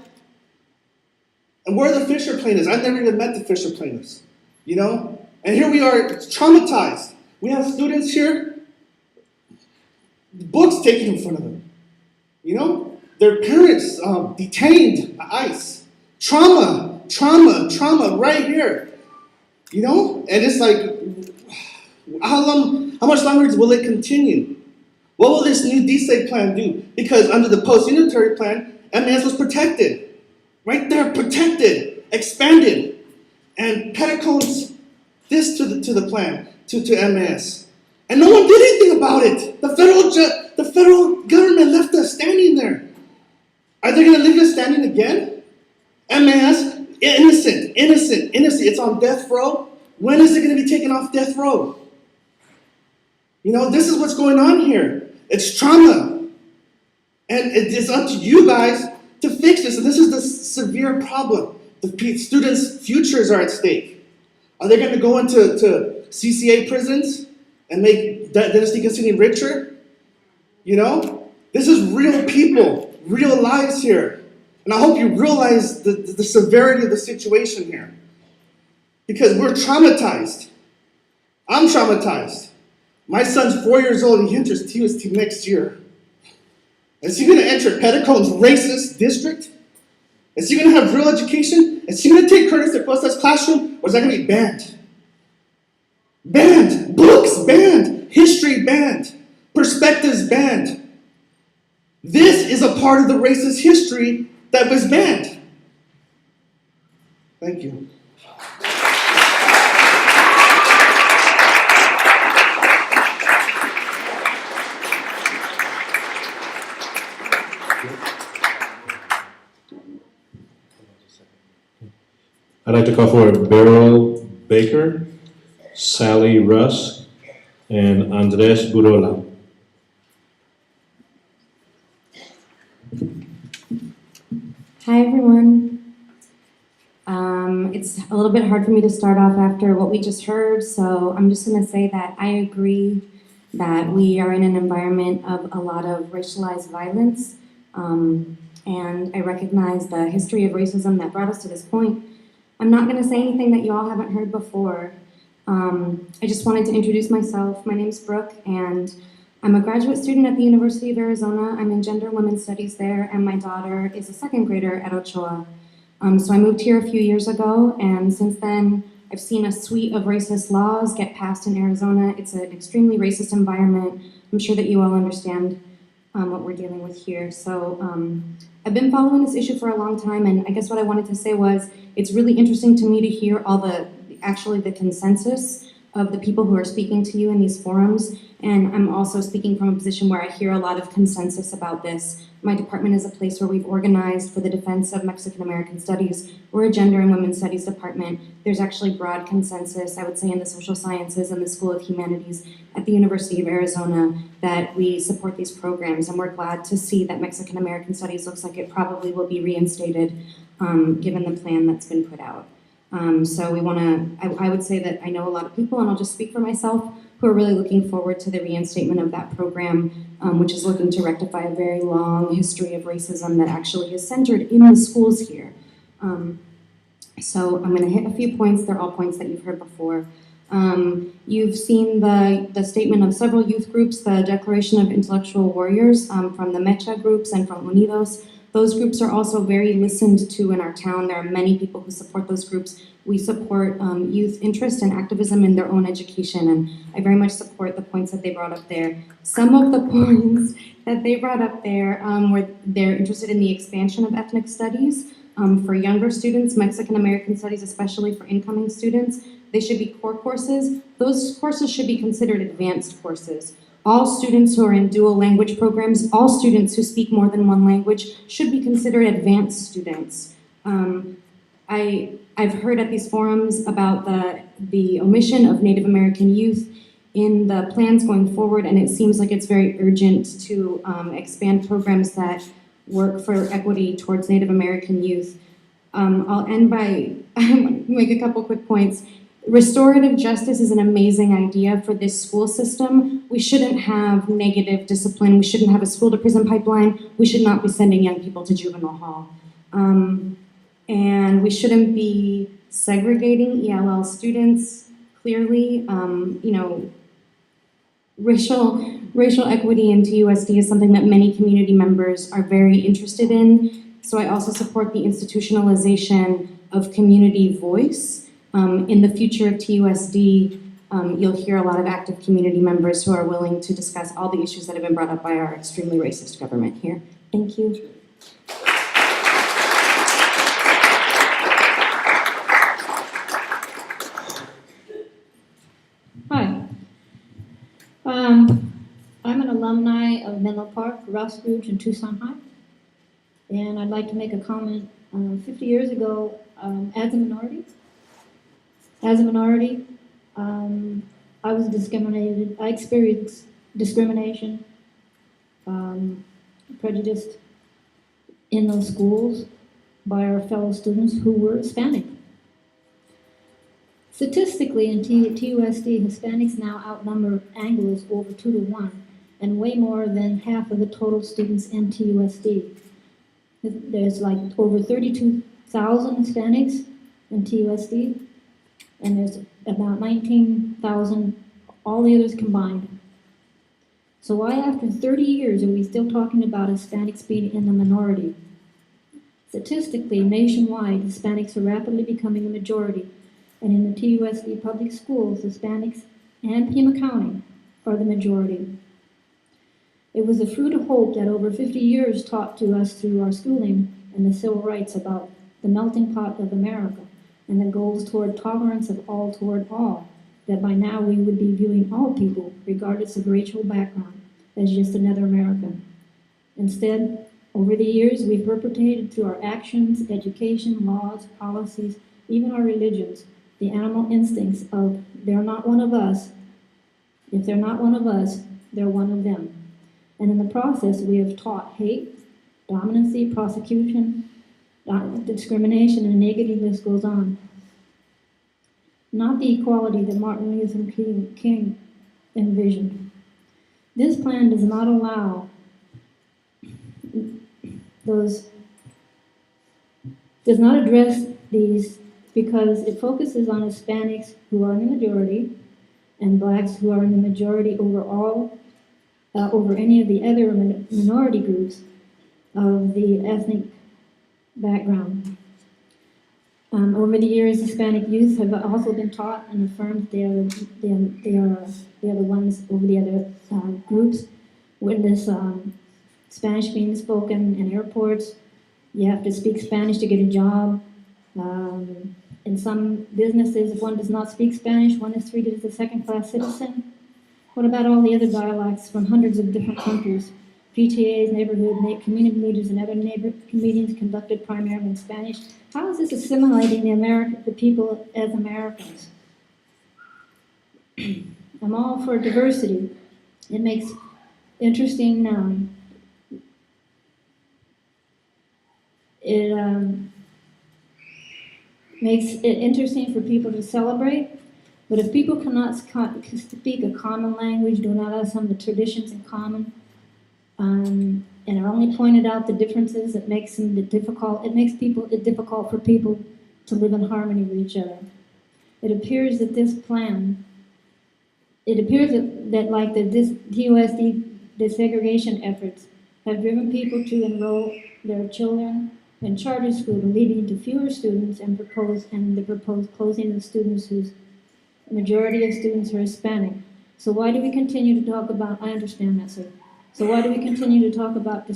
And where are the Fisher plaintiffs? I've never even met the Fisher plaintiffs, you know? And here we are, traumatized. We have students here, books taken in front of them, you know? Their parents detained at ICE. Trauma right here, you know? And it's like, how much longer will it continue? What will this new DSEG plan do? Because under the post-unitary plan, MAS was protected. Right there, protected, expanded. And petticoats this to the plan, to MAS. And no one did anything about it. The federal government left us standing there. Are they going to leave us standing again? MAS, innocent. It's on death row. When is it going to be taken off death row? You know, this is what's going on here. It's trauma. And it's up to you guys to fix this. And this is the severe problem. The students' futures are at stake. Are they going to go into CCA prisons and make Dennis DeCassini richer? You know? This is real people, real lives here. And I hope you realize the severity of the situation here. Because we're traumatized. I'm traumatized. My son's 4 years old and he enters TUSD next year. Is he going to enter Petticoat's racist district? Is he going to have real education? Is he going to take Curtis Acosta's classroom? Or is that going to be banned? Banned. Books banned. History banned. Perspectives banned. This is a part of the racist history that was banned. Thank you. I'd like to call for Beryl Baker, Sally Russ, and Andres Burola. Hi, everyone. It's a little bit hard for me to start off after what we just heard, so I'm just going to say that I agree that we are in an environment of a lot of racialized violence, and I recognize the history of racism that brought us to this point. I'm not going to say anything that you all haven't heard before. I just wanted to introduce myself. My name is Brooke, and I'm a graduate student at the University of Arizona. I'm in gender and women's studies there, and my daughter is a second grader at Ochoa. So I moved here a few years ago, and since then, I've seen a suite of racist laws get passed in Arizona. It's an extremely racist environment. I'm sure that you all understand what we're dealing with here. So I've been following this issue for a long time, and I guess what I wanted to say was it's really interesting to me to hear all the consensus of the people who are speaking to you in these forums. And I'm also speaking from a position where I hear a lot of consensus about this. My department is a place where we've organized for the defense of Mexican American studies. We're a gender and women's studies department. There's actually broad consensus, I would say, in the social sciences and the School of Humanities at the University of Arizona that we support these programs. And we're glad to see that Mexican American studies looks like it probably will be reinstated given the plan that's been put out. So we want to, I would say that I know a lot of people, and I'll just speak for myself, who are really looking forward to the reinstatement of that program, which is looking to rectify a very long history of racism that actually is centered in the schools here. So I'm going to hit a few points. They're all points that you've heard before. You've seen the statement of several youth groups, the Declaration of Intellectual Warriors from the Mecha groups and from Unidos. Those groups are also very listened to in our town. There are many people who support those groups. We support youth interest and activism in their own education, and I very much support the points that they brought up there. Some of the points that they brought up there were they're interested in the expansion of ethnic studies, for younger students, Mexican American studies, especially for incoming students. They should be core courses. Those courses should be considered advanced courses. All students who are in dual language programs, all students who speak more than one language should be considered advanced students. I've heard at these forums about the omission of Native American youth in the plans going forward, and it seems like it's very urgent to expand programs that work for equity towards Native American youth. I'll end by make a couple quick points. Restorative justice is an amazing idea for this school system. We shouldn't have negative discipline. We shouldn't have a school to prison pipeline. We should not be sending young people to juvenile hall. And we shouldn't be segregating ELL students clearly. Racial equity in TUSD is something that many community members are very interested in. So I also support the institutionalization of community voice. In the future of TUSD, you'll hear a lot of active community members who are willing to discuss all the issues that have been brought up by our extremely racist government here. Thank you. Hi. I'm an alumni of Menlo Park, Ross Scrooge, and Tucson High. And I'd like to make a comment. 50 years ago, as a minority, I was discriminated. I experienced discrimination, prejudice in those schools by our fellow students who were Hispanic. Statistically, in TUSD, Hispanics now outnumber Anglos over 2 to 1, and way more than half of the total students in TUSD. There's like over 32,000 Hispanics in TUSD, and there's about 19,000, all the others combined. So why after 30 years are we still talking about Hispanics being in the minority? Statistically, nationwide, Hispanics are rapidly becoming a majority, and in the TUSD public schools, Hispanics and Pima County are the majority. It was the fruit of hope that over 50 years taught to us through our schooling and the civil rights about the melting pot of America and the goals toward tolerance of all toward all, that by now we would be viewing all people, regardless of racial background, as just another American. Instead, over the years, we've perpetrated through our actions, education, laws, policies, even our religions, the animal instincts of they're not one of us. If they're not one of us, they're one of them. And in the process, we have taught hate, dominancy, prosecution, discrimination, and a negative list goes on. Not the equality that Martin Luther King envisioned. This plan does not allow does not address these because it focuses on Hispanics who are in the majority and blacks who are in the majority overall, over any of the other minority groups of the ethnic background. Over the years, Hispanic youth have also been taught and affirmed they are the ones over the other groups. Witness Spanish being spoken in airports. You have to speak Spanish to get a job. In some businesses, if one does not speak Spanish, one is treated as a second-class citizen. What about all the other dialects from hundreds of different countries? PTAs, neighborhood community leaders, and other neighborhood meetings conducted primarily in Spanish. How is this assimilating the people as Americans? I'm all for diversity. It makes interesting. Makes it interesting for people to celebrate. But if people cannot speak a common language, do not have some of the traditions in common, and are only pointed out the differences, it makes it difficult for people to live in harmony with each other. It appears that this plan, that like the TUSD desegregation efforts have driven people to enroll their children in charter school, leading to fewer students and the proposed closing of students whose majority of students are Hispanic. So why do we continue to talk about, I understand that, sir. So why do we continue to talk about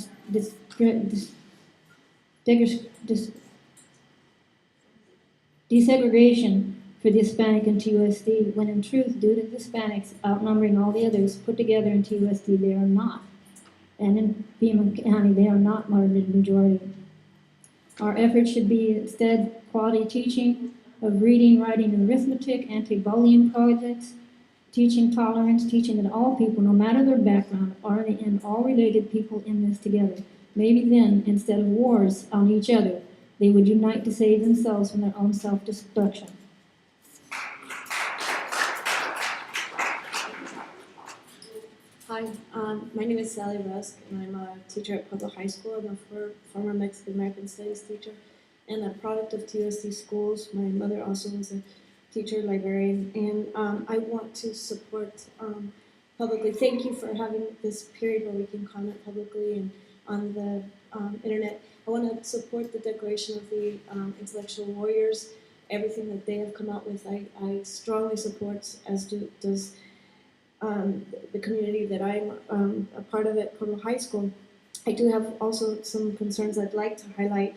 desegregation for the Hispanic in TUSD, when in truth, due to Hispanics outnumbering all the others put together in TUSD, they are not. And in Pima County, they are not more than the majority. Our efforts should be instead quality teaching of reading, writing, and arithmetic, anti-bullying projects, teaching tolerance, teaching that all people, no matter their background, are and all related people in this together. Maybe then, instead of wars on each other, they would unite to save themselves from their own self-destruction. Hi, my name is Sally Rusk, and I'm a teacher at Pueblo High School. I'm a former Mexican American Studies teacher and a product of TUSD schools. My mother also was a teacher, librarian, and I want to support publicly. Thank you for having this period where we can comment publicly and on the internet. I want to support the Declaration of the Intellectual Warriors. Everything that they have come out with, I strongly support, as does the community that I'm a part of at Pueblo High School. I do have also some concerns I'd like to highlight.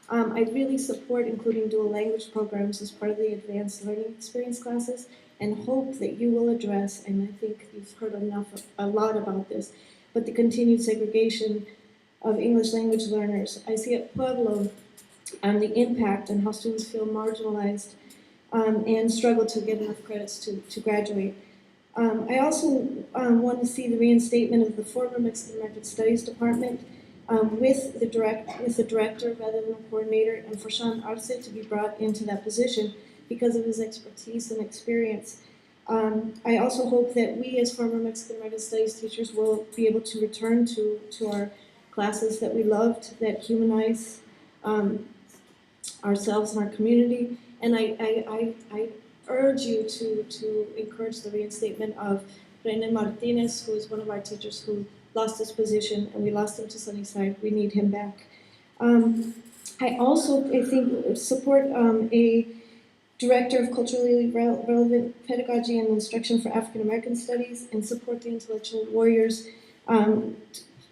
I really support including dual language programs as part of the advanced learning experience classes, and hope that you will address, and I think you've heard a lot about this, but the continued segregation of English language learners. I see at Pueblo the impact and how students feel marginalized and struggle to get enough credits to graduate. I also want to see the reinstatement of the former Mexican American Studies Department with the director rather than a coordinator, and for Sean Arce to be brought into that position because of his expertise and experience. I also hope that we as former Mexican American Studies teachers will be able to return to our classes that we loved, that humanize ourselves and our community. And I urge you to encourage the reinstatement of René Martinez, who is one of our teachers who lost his position, and we lost him to Sunnyside. We need him back. I also, I think, support a director of culturally relevant pedagogy and instruction for African American studies, and support the Intellectual Warriors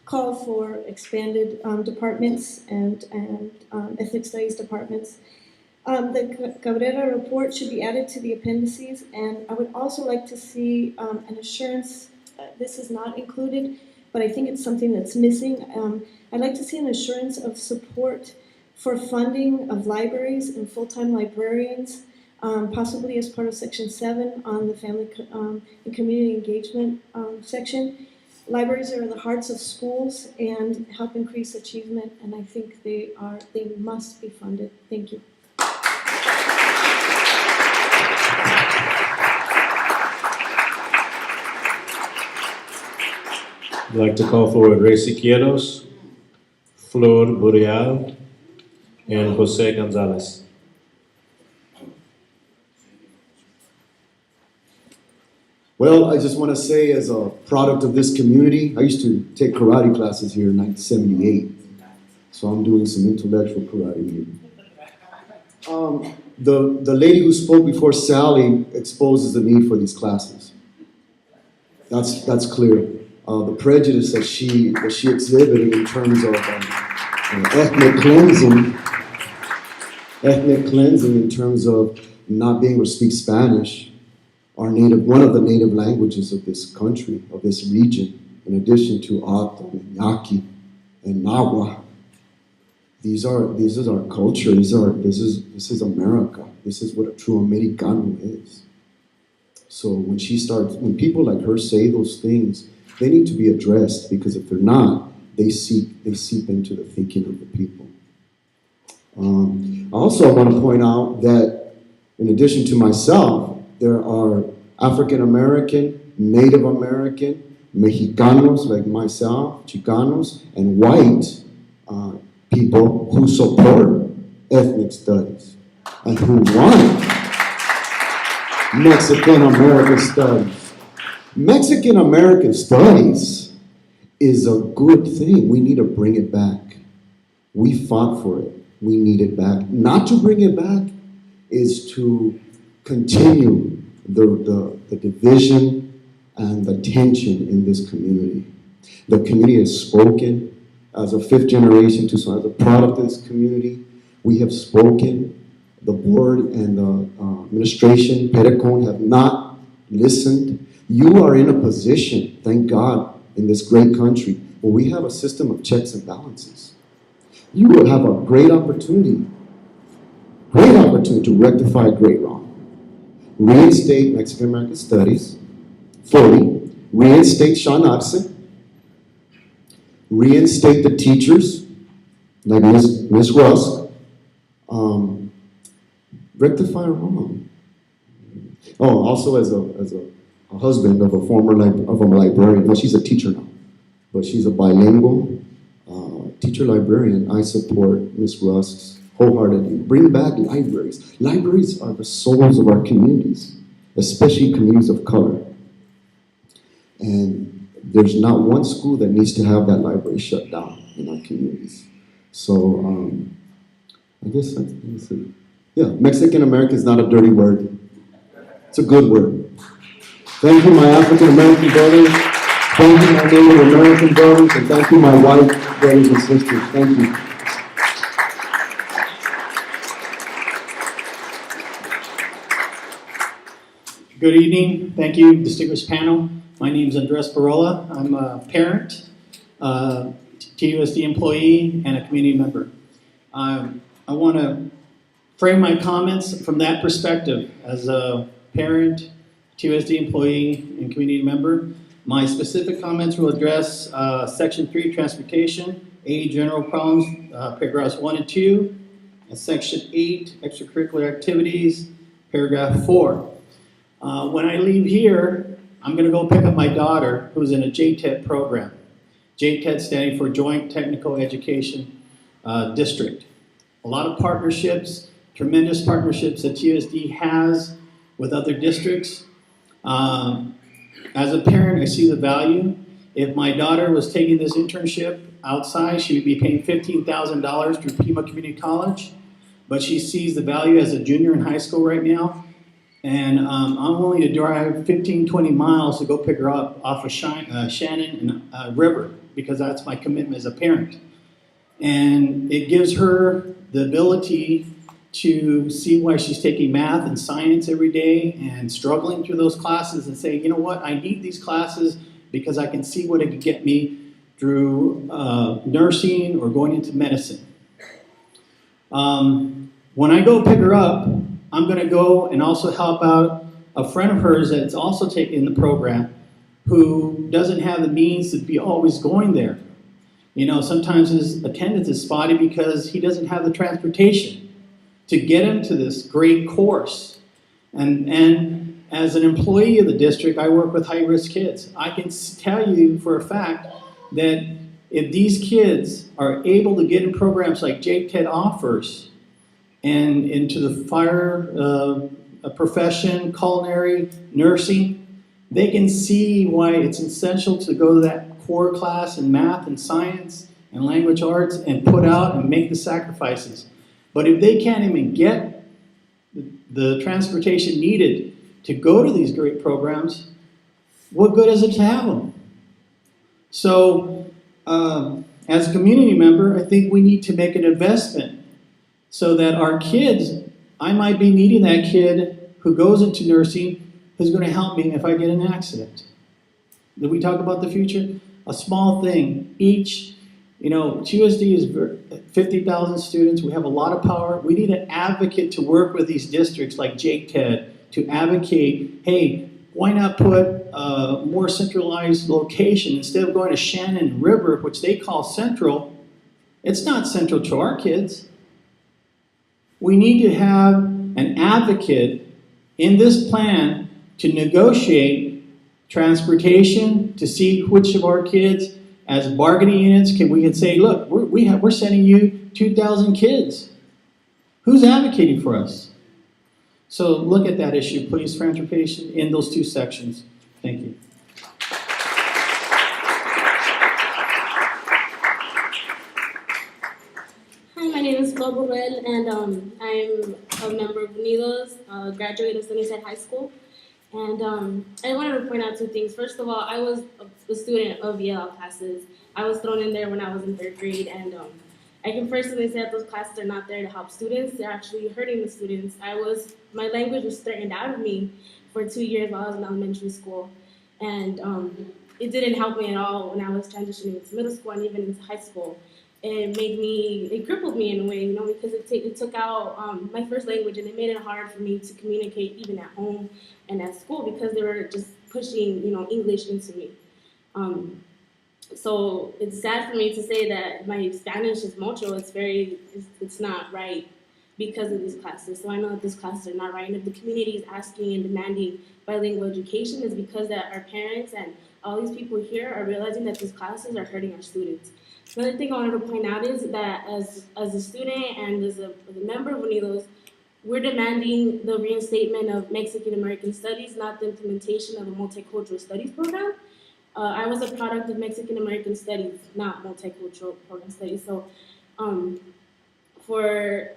call for expanded departments and ethnic studies departments. The Cabrera report should be added to the appendices, and I would also like to see an assurance, this is not included, but I think it's something that's missing. I'd like to see an assurance of support for funding of libraries and full-time librarians, possibly as part of Section 7 on the Family and Community Engagement section. Libraries are the hearts of schools and help increase achievement, and I think they must be funded. Thank you. I'd like to call forward Ray Siqueiros, Flor Boreal, and Jose Gonzalez. Well, I just want to say, as a product of this community, I used to take karate classes here in 1978, so I'm doing some intellectual karate here. The lady who spoke before Sally exposes the need for these classes. That's clear. The prejudice that she exhibited in terms of ethnic cleansing in terms of not being able to speak Spanish, one of the native languages of this country, of this region, in addition to Ato and Yaqui and Nahua. This is our culture. This is America. This is what a true Americano is. So when people like her say those things, they need to be addressed, because if they're not, they seep into the thinking of the people. I also want to point out that in addition to myself, there are African American, Native American, Mexicanos like myself, Chicanos, and white people who support ethnic studies and who want Mexican American studies. Mexican American studies is a good thing. We need to bring it back. We fought for it. We need it back. Not to bring it back is to continue the division and the tension in this community. The community has spoken. As a fifth generation Tucson, as a product of this community, we have spoken. the board and the administration, Pedicon, have not listened. You are in a position, thank God, in this great country where we have a system of checks and balances. You will have a great opportunity to rectify a great wrong. Reinstate Mexican American Studies fully, reinstate Sean Oxon, reinstate the teachers, like Ms. Rusk, rectify a wrong. Oh, also as a husband of a former librarian, well, she's a teacher now, but she's a bilingual teacher librarian. I support Ms. Rusk's wholeheartedly. Bring back libraries. Libraries are the souls of our communities, especially communities of color. And there's not one school that needs to have that library shut down in our communities. So I guess that's it. Yeah, Mexican American is not a dirty word. It's a good word. Thank you, my African American brothers. Thank you, my Native American brothers, and thank you, my white brothers and sisters. Thank you. Good evening. Thank you, distinguished panel. My name is Andres Barola. I'm a parent, TUSD employee, and a community member. I want to frame my comments from that perspective as a parent, TUSD employee, and community member. My specific comments will address Section 3, Transportation, A, General Problems, paragraphs 1 and 2, and Section 8, Extracurricular Activities, paragraph 4. When I leave here, I'm going to go pick up my daughter, who's in a JTED program. JTED standing for Joint Technical Education District. A lot of partnerships, tremendous partnerships that TUSD has with other districts. As a parent, I see the value. If my daughter was taking this internship outside, she would be paying $15,000 through Pima Community College, but she sees the value as a junior in high school right now. And I'm willing to drive 15, 20 miles to go pick her up off of Shannon and River, because that's my commitment as a parent. And it gives her the ability to see why she's taking math and science every day and struggling through those classes and say, you know what, I need these classes because I can see what it could get me through nursing or going into medicine. When I go pick her up, I'm going to go and also help out a friend of hers that's also taking the program who doesn't have the means to be always going there. You know, sometimes his attendance is spotty because he doesn't have the transportation to get him to this great course. And as an employee of the district, I work with high-risk kids. I can tell you for a fact that if these kids are able to get in programs like JTED offers and into the fire profession, culinary, nursing, they can see why it's essential to go to that core class in math and science and language arts and put out and make the sacrifices. But if they can't even get the transportation needed to go to these great programs, what good is it to have them? So, as a community member, I think we need to make an investment so that our kids, I might be needing that kid who goes into nursing who's going to help me if I get in an accident. Did we talk about the future? A small thing. Each, you know, TUSD is 50,000 students. We have a lot of power. We need an advocate to work with these districts like JTED to advocate, hey, why not put a more centralized location instead of going to Shannon River, which they call central. It's not central to our kids. We need to have an advocate in this plan to negotiate transportation, to see which of our kids as bargaining units we can say, look, we're sending you 2,000 kids. Who's advocating for us? So look at that issue, please, transportation in those two sections. Thank you. Hi, my name is Flo Burrell, and I'm a member of Unidos, graduate of Sunnyside High School. And I wanted to point out two things. First of all, I was a student of EL classes. I was thrown in there when I was in 3rd grade, and I can personally say that those classes are not there to help students. They're actually hurting the students. My language was threatened out of me for 2 years while I was in elementary school. And it didn't help me at all when I was transitioning into middle school and even into high school. It crippled me in a way, because it took out my first language, and it made it hard for me to communicate even at home and at school because they were just pushing, English into me. So it's sad for me to say that my Spanish is mucho. It's not right because of these classes. So I know that these classes are not right. And if the community is asking and demanding bilingual education, it's because that our parents and all these people here are realizing that these classes are hurting our students. Another thing I wanted to point out is that as a student and as a member of UNIDOS, we're demanding the reinstatement of Mexican American Studies, not the implementation of a multicultural studies program. I was a product of Mexican American Studies, not multicultural program studies. So for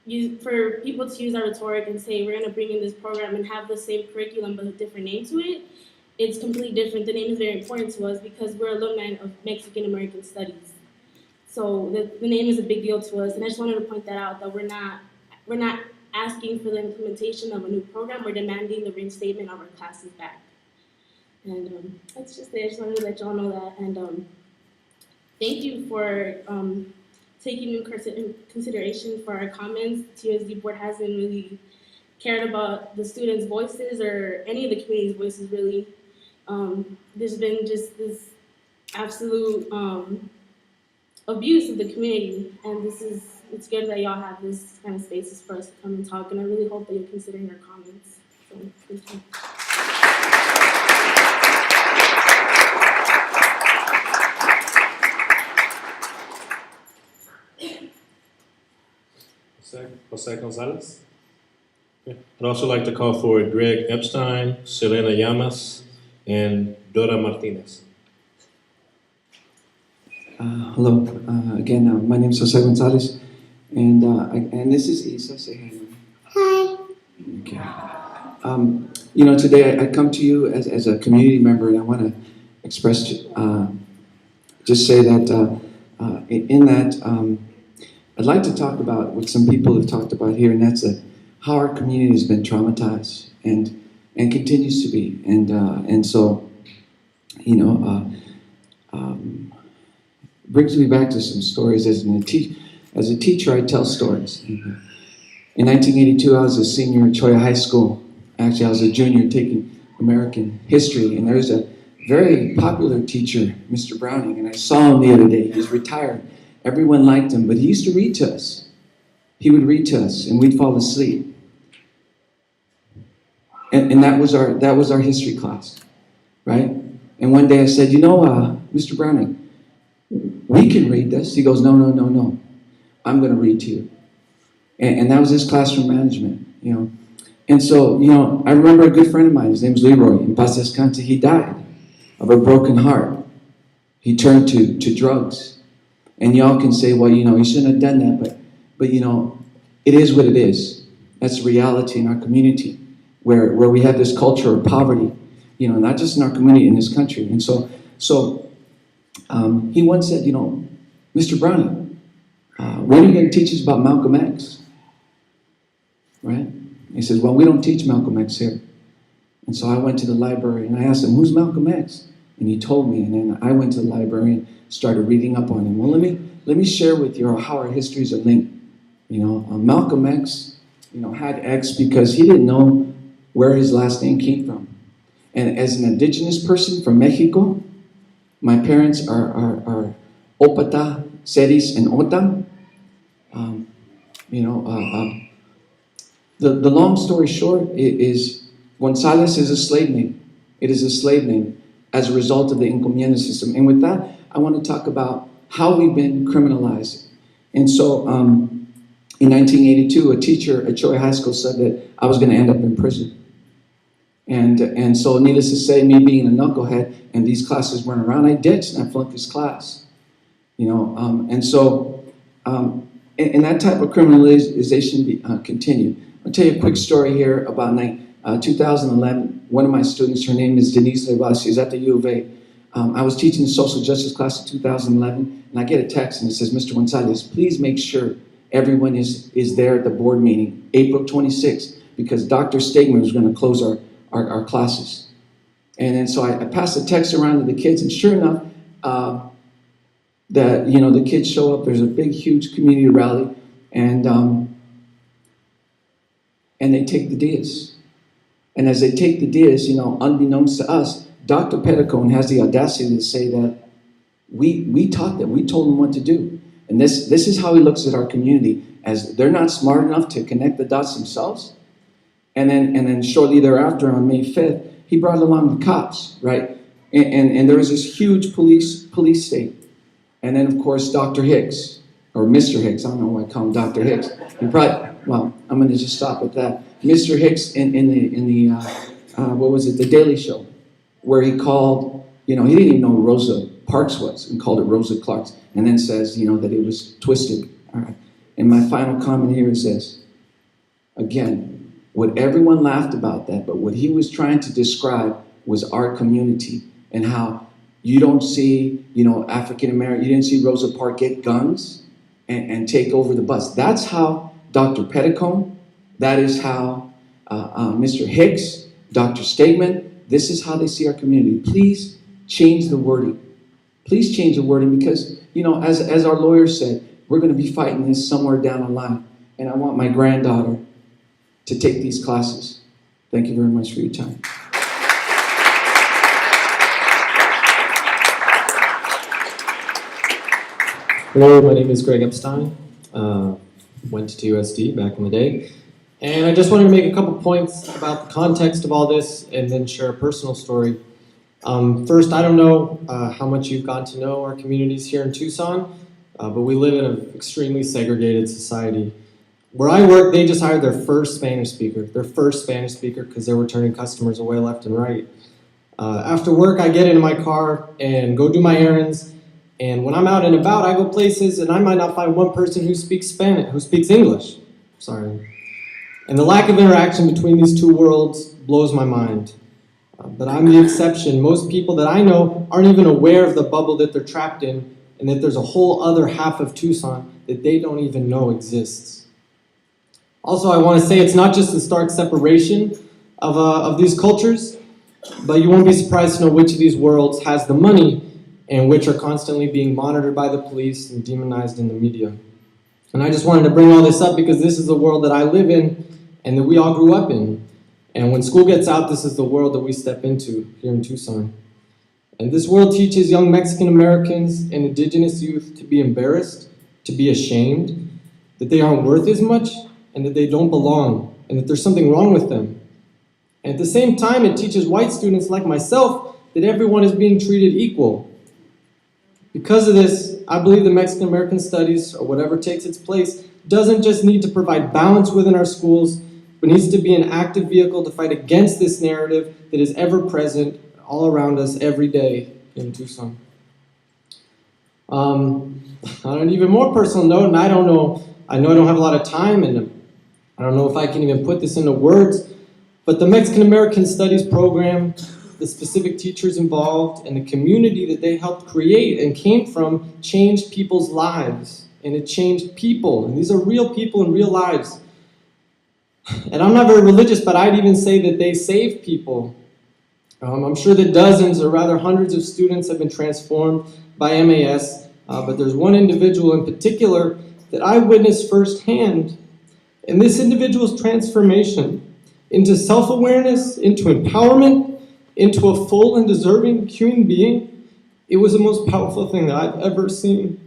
people to use our rhetoric and say we're going to bring in this program and have the same curriculum but a different name to it, it's completely different. The name is very important to us because we're alumni of Mexican American Studies. So the name is a big deal to us, and I just wanted to point that out, that we're not asking for the implementation of a new program. We're demanding the reinstatement of our classes back. And that's just it. I just wanted to let y'all know that. And thank you for taking in consideration for our comments. TUSD board hasn't really cared about the students' voices or any of the community's voices, really. There's been just this absolute abuse of the community, and it's good that y'all have this kind of spaces for us to come and talk, and I really hope that you're considering our comments. So, thank you. Jose Gonzalez. Okay. I'd also like to call for Greg Epstein, Selena Llamas, and Dora Martinez. Hello, again, my name is Jose Gonzalez, and this is Isa. Say hi. Hi. Okay. Today I come to you as a community member, and I want to express, just say that I'd like to talk about what some people have talked about here, and that's how our community has been traumatized and continues to be, and so brings me back to some stories. As a teacher, I tell stories. In 1982, I was a senior at Choya High School. Actually, I was a junior taking American history, and there was a very popular teacher, Mr. Browning, and I saw him the other day. He's retired. Everyone liked him, but he used to read to us. He would read to us, and we'd fall asleep. And that was our history class, right? And one day I said, Mr. Browning, we can read this. He goes, no. I'm going to read to you. And that was his classroom management, And so, I remember a good friend of mine, his name was Leroy, in Paz Descanse. He died of a broken heart. He turned to drugs. And y'all can say, well, you shouldn't have done that, but it is what it is. That's reality in our community, where we have this culture of poverty, not just in our community, in this country. And so he once said, Mr. Browning, when are you going to teach us about Malcolm X? Right? He says, well, we don't teach Malcolm X here. And so I went to the library and I asked him, who's Malcolm X? And he told me, and then I went to the library and started reading up on him. Well, let me share with you how our histories are linked. Malcolm X, had X because he didn't know where his last name came from. And as an indigenous person from Mexico, my parents are Opata, Ceris, and Ota. The long story short is Gonzalez is a slave name. It is a slave name as a result of the encomienda system. And with that, I want to talk about how we've been criminalized. And so in 1982, a teacher at Choya High School said that I was going to end up in prison. And so needless to say, me being a knucklehead and these classes weren't around, I ditched and I flunked his class. And that type of criminalization continued. I'll tell you a quick story here about 2011. One of my students, her name is Denise Levas, she's at the U of A. I was teaching the social justice class in 2011, and I get a text and it says, Mr. Gonzalez, please make sure everyone is there at the board meeting, April 26th, because Dr. Stegman was going to close our classes. And then so I passed the text around to the kids, and sure enough, the kids show up. There's a big, huge community rally, and they take the dais. And as they take the dais, unbeknownst to us, Dr. Petticone has the audacity to say that we taught them, we told them what to do. And this is how he looks at our community, as they're not smart enough to connect the dots themselves. And then shortly thereafter, on May 5th, he brought along the cops, right? And there was this huge police state. And then, of course, Dr. Hicks, or Mr. Hicks, I don't know why I call him Dr. Hicks. I'm going to just stop at that. Mr. Hicks in the what was it, The Daily Show, where he called, he didn't even know who Rosa Parks was, and called it Rosa Clarks, and then says, that it was twisted. All right. And my final comment here is this. Again, what everyone laughed about that, but what he was trying to describe was our community and how you don't see, African American, you didn't see Rosa Parks get guns and take over the bus. That's how Dr. Petticone, that is how Mr. Hicks, Dr. Stegman, this is how they see our community. Please change the wording. Please change the wording because, as our lawyer said, we're going to be fighting this somewhere down the line. And I want my granddaughter to take these classes. Thank you very much for your time. Hello, my name is Greg Epstein. Went to TUSD back in the day. And I just wanted to make a couple points about the context of all this and then share a personal story. First, I don't know how much you've gotten to know our communities here in Tucson, but we live in an extremely segregated society. Where I work, they just hired their first Spanish speaker because they were turning customers away left and right. After work, I get into my car and go do my errands. And when I'm out and about, I go places and I might not find one person who speaks English. Sorry. And the lack of interaction between these two worlds blows my mind. But I'm the exception. Most people that I know aren't even aware of the bubble that they're trapped in and that there's a whole other half of Tucson that they don't even know exists. Also, I want to say it's not just the stark separation of these cultures, but you won't be surprised to know which of these worlds has the money and which are constantly being monitored by the police and demonized in the media. And I just wanted to bring all this up because this is the world that I live in and that we all grew up in. And when school gets out, this is the world that we step into here in Tucson. And this world teaches young Mexican Americans and indigenous youth to be embarrassed, to be ashamed, that they aren't worth as much, and that they don't belong, and that there's something wrong with them. And at the same time, it teaches white students like myself that everyone is being treated equal. Because of this, I believe the Mexican American Studies, or whatever takes its place, doesn't just need to provide balance within our schools, but needs to be an active vehicle to fight against this narrative that is ever present all around us every day in Tucson. On an even more personal note, and I know I don't have a lot of time, and I don't know if I can even put this into words, but the Mexican American Studies program, the specific teachers involved, and the community that they helped create and came from changed people's lives. And it changed people. And these are real people in real lives. And I'm not very religious, but I'd even say that they saved people. I'm sure that dozens or rather hundreds of students have been transformed by MAS, but there's one individual in particular that I witnessed firsthand. And this individual's transformation into self-awareness, into empowerment, into a full and deserving human being, it was the most powerful thing that I've ever seen.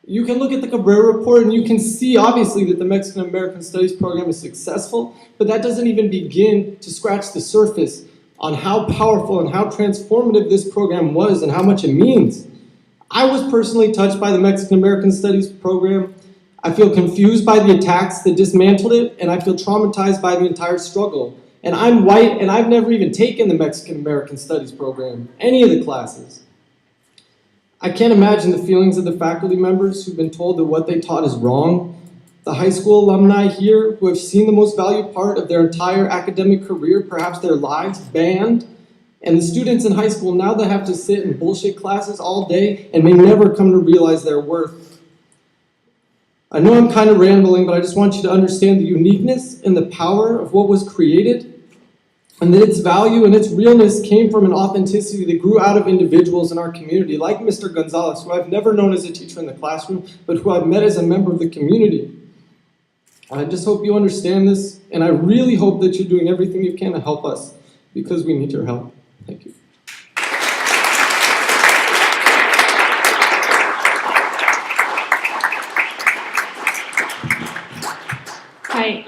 You can look at the Cabrera report and you can see obviously that the Mexican American Studies program is successful, but that doesn't even begin to scratch the surface on how powerful and how transformative this program was and how much it means. I was personally touched by the Mexican American Studies program. I feel confused by the attacks that dismantled it, and I feel traumatized by the entire struggle. And I'm white, and I've never even taken the Mexican American Studies program, any of the classes. I can't imagine the feelings of the faculty members who've been told that what they taught is wrong, the high school alumni here who have seen the most valued part of their entire academic career, perhaps their lives, banned, And the students in high school now that have to sit in bullshit classes all day and may never come to realize their worth. I know I'm kind of rambling, but I just want you to understand the uniqueness and the power of what was created, and that its value and its realness came from an authenticity that grew out of individuals in our community, like Mr. Gonzalez, who I've never known as a teacher in the classroom, but who I've met as a member of the community. I just hope you understand this, and I really hope that you're doing everything you can to help us, because we need your help. Thank you. Hi,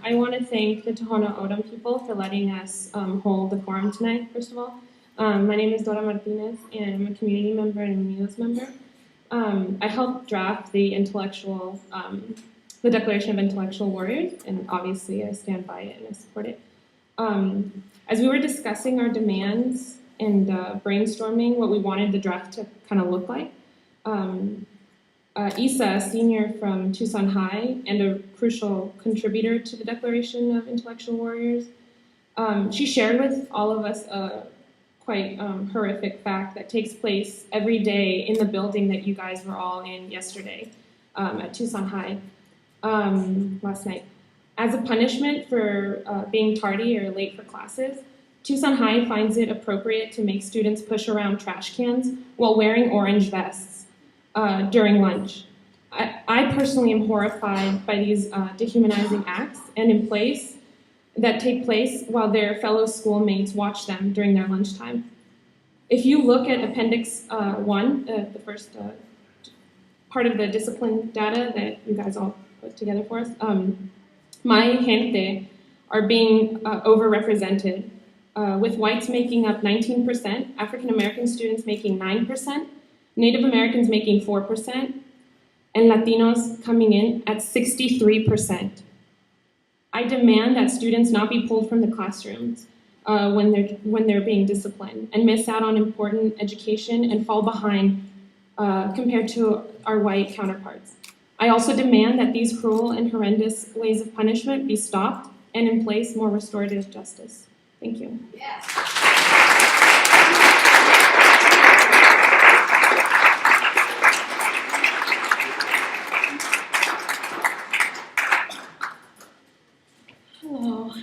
I want to thank the Tohono O'odham people for letting us hold the forum tonight, first of all. My name is Dora Martinez, and I'm a community member and a Unidos member. I helped draft the the Declaration of Intellectual Warriors, and obviously I stand by it and I support it. As we were discussing our demands and brainstorming what we wanted the draft to kind of look like, Isa, a senior from Tucson High and a crucial contributor to the Declaration of Intellectual Warriors, she shared with all of us a quite horrific fact that takes place every day in the building that you guys were all in yesterday at Tucson High last night. As a punishment for being tardy or late for classes, Tucson High finds it appropriate to make students push around trash cans while wearing orange vests during lunch. I personally am horrified by these dehumanizing acts that take place while their fellow schoolmates watch them during their lunchtime. If you look at Appendix 1, the first part of the discipline data that you guys all put together for us, my gente are being overrepresented, with whites making up 19%, African American students making 9%, Native Americans making 4%, and Latinos coming in at 63%. I demand that students not be pulled from the classrooms when they're being disciplined and miss out on important education and fall behind compared to our white counterparts. I also demand that these cruel and horrendous ways of punishment be stopped and in place more restorative justice. Thank you. Yes. Hello,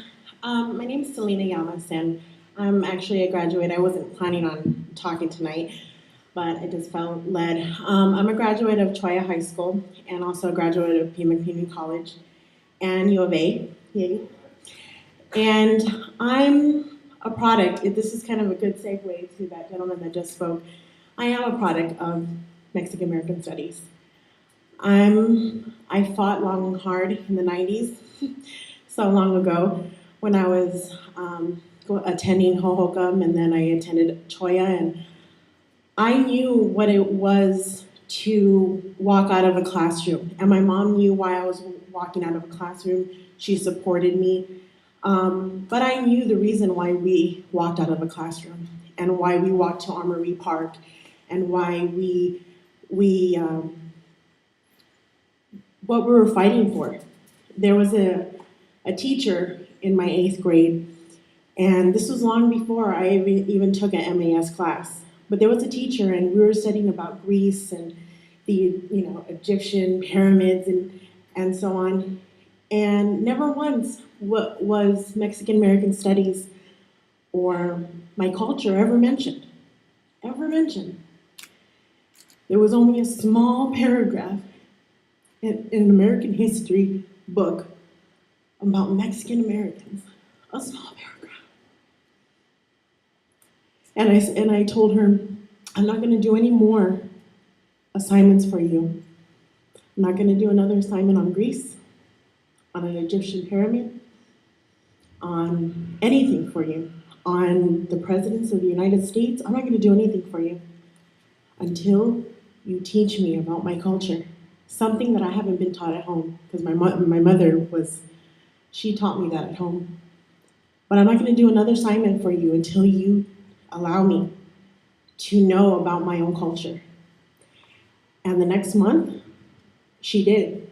my name is Selena Llamas, and I'm actually a graduate. I wasn't planning on talking tonight, but I just felt led. I'm a graduate of Choya High School and also a graduate of Pima Community College and U of A. Yay. And I'm a product, this is kind of a good segue to that gentleman that just spoke. I am a product of Mexican American Studies. I fought long and hard in the 90s, so long ago, when I was attending Hohokam, and then I attended Choya, and I knew what it was to walk out of a classroom, and my mom knew why I was walking out of a classroom. She supported me, but I knew the reason why we walked out of a classroom, and why we walked to Armory Park, and why what we were fighting for. There was a teacher in my 8th grade, and this was long before I even took an MAS class. But there was a teacher, and we were studying about Greece and the Egyptian pyramids and so on. And never once was Mexican American Studies or my culture ever mentioned. Ever mentioned. There was only a small paragraph in an American history book about Mexican Americans. A small paragraph. And I told her, I'm not going to do any more assignments for you. I'm not going to do another assignment on Greece, on an Egyptian pyramid, on anything for you, on the presidents of the United States. I'm not going to do anything for you until you teach me about my culture, something that I haven't been taught at home, because my mother she taught me that at home. But I'm not going to do another assignment for you until you allow me to know about my own culture. And the next month, she did.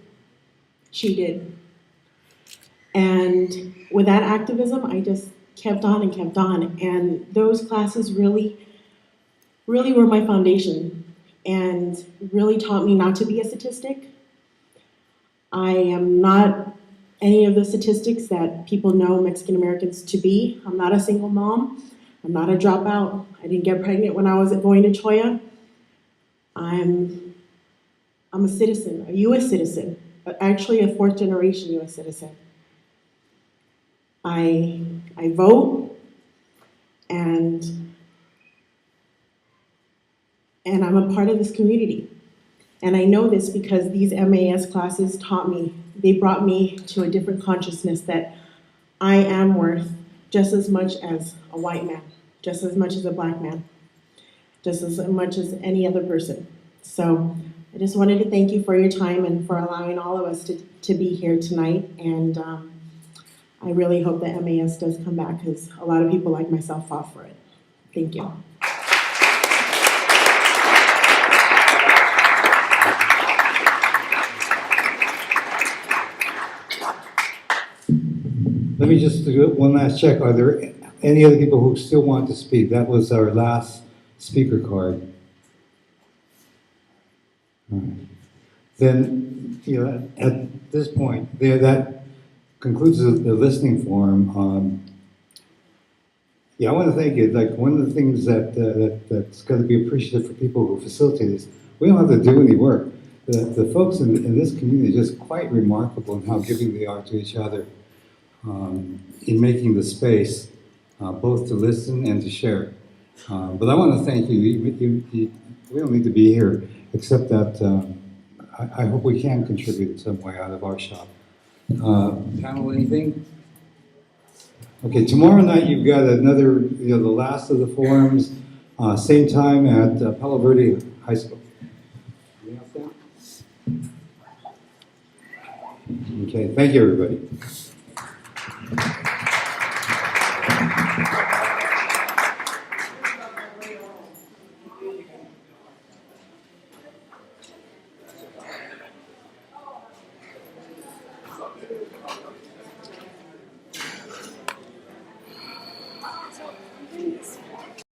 She did. And with that activism, I just kept on and kept on. And those classes really were my foundation and really taught me not to be a statistic. I am not any of the statistics that people know Mexican Americans to be. I'm not a single mom. I'm not a dropout. I didn't get pregnant when I was going to Choya. I'm a citizen, a U.S. citizen, but actually a fourth generation U.S. citizen. I vote, and I'm a part of this community. And I know this because these MAS classes taught me, they brought me to a different consciousness that I am worth just as much as a white man, just as much as a black man, just as much as any other person. So I just wanted to thank you for your time and for allowing all of us to be here tonight. And I really hope that MAS does come back because a lot of people like myself fought for it. Thank you. Let me just do one last check. Are there any other people who still want to speak? That was our last speaker card. All right. Then, at this point, that concludes the listening forum. I want to thank you. Like, one of the things that's got to be appreciated for people who facilitate this, we don't have to do any work. The folks in this community are just quite remarkable in how giving they are to each other. In making the space, both to listen and to share. But I want to thank you. We don't need to be here, except that I hope we can contribute in some way out of our shop. Panel, anything? Okay, tomorrow night you've got another, the last of the forums, same time at Palo Verde High School. Anything else, Dan? Okay, thank you, everybody.